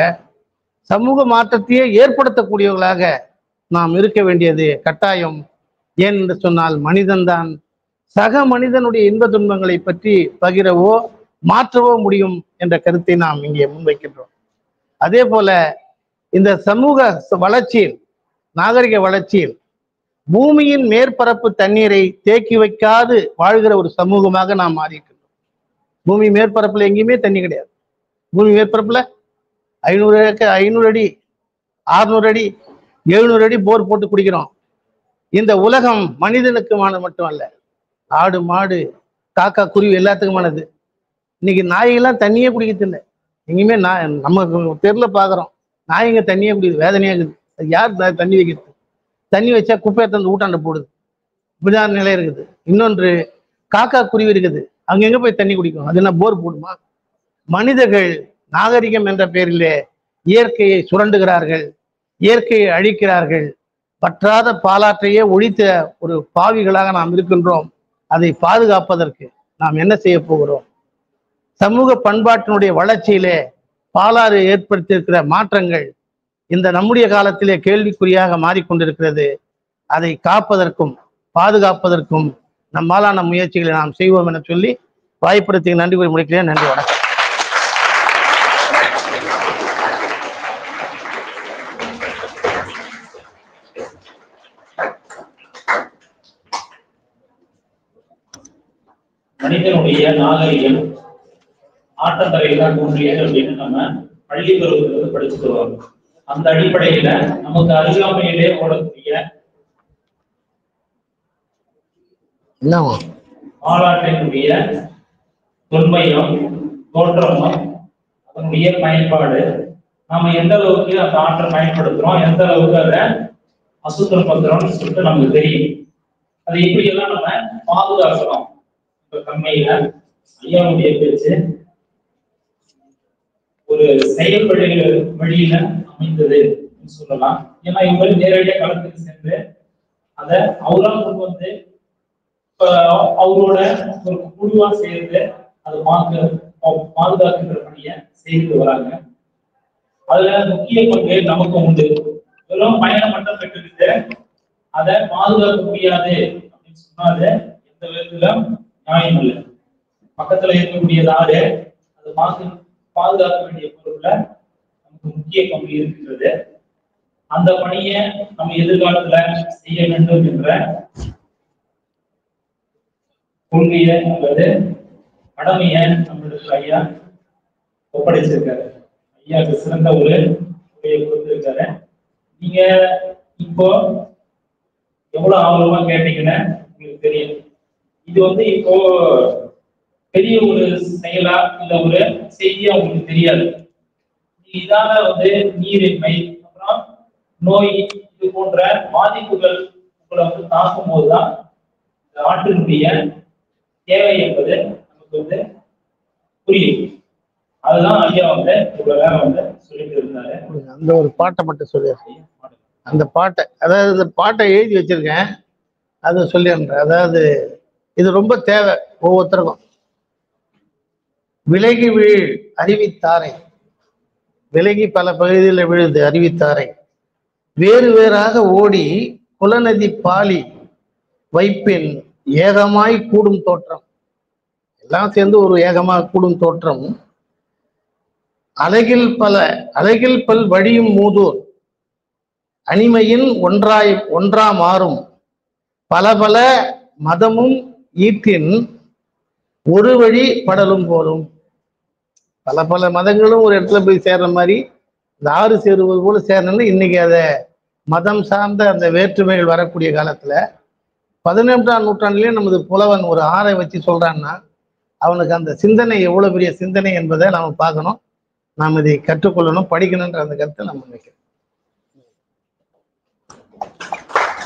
சமூக மாற்றத்தையே ஏற்படுத்தக்கூடியவர்களாக நாம் இருக்க வேண்டியது கட்டாயம். ஏன் என்று சொன்னால் மனிதன்தான் சக மனிதனுடைய இன்ப துன்பங்களை பற்றி பகிரவோ மாற்றவோ முடியும் என்ற கருத்தை நாம் இங்கே முன்வைக்கின்றோம். அதே போல இந்த சமூக வளர்ச்சியில், நாகரிக வளர்ச்சியில் பூமியின் மேற்பரப்பு தண்ணீரை தேக்கி வைக்காது வாழ்கிற ஒரு சமூகமாக நாம் மாறியிருக்கிறோம். பூமி மேற்பரப்புல எங்கேயுமே தண்ணி கிடையாது. பூமி மேற்பரப்புல 500 அடி, 600 அடி, 700 அடி போர் போட்டு குடிக்கிறோம். இந்த உலகம் மனிதனுக்குமானது மட்டும் அல்ல, ஆடு மாடு காக்கா குருவி எல்லாத்துக்குமானது. இன்னைக்கு நாயெல்லாம் தண்ணியே குடிக்கிறது. எங்கேயுமே நம்ம தெருல பாக்குறோம், நாய்ங்க தண்ணியே குடிக்குது. வேதனையா இருக்குது. அது யார் தண்ணி வைக்கிறது? தண்ணி வச்சா குப்பையை தந்து ஊட்டாண்ட போடுது. இப்படிதான் நிலை இருக்குது. இன்னொன்று, காக்கா குருவி இருக்குது, அங்க எங்க போய் தண்ணி குடிக்கும்? அது என்ன போர் போடுமா? மனிதர்கள் நாகரிகம் என்ற பெயரிலே இயற்கையை சுரண்டுகிறார்கள், இயற்கையை அழிக்கிறார்கள். பற்றாத பாலாற்றையே ஒழித்த ஒரு பாவிகளாக நாம் இருக்கின்றோம். அதை பாதுகாப்பதற்கு நாம் என்ன செய்ய போகிறோம்? சமூக பண்பாட்டினுடைய வளர்ச்சியிலே பாலாறு ஏற்படுத்தியிருக்கிற மாற்றங்கள் இந்த நம்முடைய காலத்திலே கேள்விக்குறியாக மாறிக்கொண்டிருக்கிறது. அதை காப்பதற்கும் பாதுகாப்பதற்கும் நம்மாலான முயற்சிகளை நாம் செய்வோம் என சொல்லி வாய்ப்புறத்துக்கு நன்றி கூறி முடிக்கிறேன். நன்றி, வணக்கம். மனிதனுடைய நாகரிகம் ஆற்றங்கரையில் தான் தோன்றியது அப்படின்னு நம்ம பள்ளி பருவத்திலிருந்து படிச்சுட்டு வரோம். அந்த அடிப்படையில நமக்கு அருகாமையிலே ஓடக்கூடிய பாலாற்றினுடைய தொன்மையும் தோற்றமும் அதனுடைய பயன்பாடு, நாம எந்த அளவுக்கு அந்த ஆற்றை பயன்படுத்துறோம், எந்த அளவுக்கு அதை அசுத்தம் பண்றோம்னு சொல்லிட்டு நமக்கு தெரியும். அதை எப்படி எல்லாம் நம்ம பாதுகாக்கிறோம் தன்மையில ஐயாவுடைய பேச்சு ஒரு செயல் வழியில அமைந்தது சொல்லலாம். ஏன்னா இவங்க நேரடியாக களத்துக்கு சென்று அதை அவரா கொண்டு வந்து அவரோட ஒரு குழுவா சேர்ந்து அதை பாதுகாக்கின்ற பணியை செய்து வராங்க. அதுல முக்கிய பங்கு நமக்கு உண்டு. வெறும் பயணம் மட்டும் பெற்றுக்கிட்டு அதை பாதுகாக்க முடியாது அப்படின்னு சொன்னாது எந்த விதத்துல நியாயம் இல்லை. பக்கத்துல இருக்கக்கூடிய நாடு அதை பாதுகாக்க வேண்டிய பொருள்ல நமக்கு முக்கிய பங்கு இருக்கின்றது. அந்த பணியை நம்ம எதிர்காலத்துல செய்ய வேண்டும் என்ற கொள்கையை அல்லது கடமையை நம்மளுக்கு ஐயா ஒப்படைச்சிருக்காரு. ஐயாவுக்கு சிறந்த ஒரு உரையை கொடுத்திருக்காரு. நீங்க இப்போ எவ்வளவு ஆர்வமா கேட்டீங்கன்னு உங்களுக்கு தெரியும். இது இப்போ பெரிய ஒரு செயலா இல்ல ஒரு செய்தியா உங்களுக்கு தெரியாது. இதால நீரின்மை, அப்புறம் நோய், இது போன்ற பாதிப்புகள் உங்களை தாக்கும் போதுதான் இந்த ஆற்றினுடைய தேவை என்பது நமக்கு புரியும். அதுதான் ஐயா இவ்வளவு நேரம் சொல்லிட்டு இருந்தாரு. அந்த ஒரு பாட்டை மட்டும் சொல்லி, அந்த பாட்டை, அதாவது இந்த பாட்டை எழுதி வச்சிருக்கேன், அதை சொல்லிடுறேன். அதாவது இது ரொம்ப தேவை ஒவ்வொருத்தருக்கும். விலகி வீழ் அறிவித்தாரை, விலகி பல பகுதியில் விழுது அறிவித்தாரை, வேறு வேறாக ஓடி குலநதி பாலி வைப்பின் ஏகமாய் கூடும் தோற்றம். எல்லாம் சேர்ந்து ஒரு ஏகமாக கூடும் தோற்றம். அழகில் பல் வழியும் மூதூர் அணிமையின் ஒன்றா மாறும் பல பல மதமும் ஈட்டின் ஒரு வழி படலும் போலும். பல பல மதங்களும் ஒரு இடத்துல போய் சேர்ற மாதிரி இந்த ஆறு சேருவது போல சேரணும்னு இன்னைக்கு அதை மதம் சார்ந்த அந்த வேற்றுமைகள் வரக்கூடிய காலத்துல 18ஆம் நூற்றாண்டிலேயே நமது புலவன் ஒரு ஆறை வச்சு சொல்றான்னா அவனுக்கு அந்த சிந்தனை எவ்வளவு பெரிய சிந்தனை என்பதை நாம பார்க்கணும். நாம் இதை கற்றுக்கொள்ளணும், படிக்கணுன்ற அந்த கருத்தை நம்ம நினைக்கிறோம்.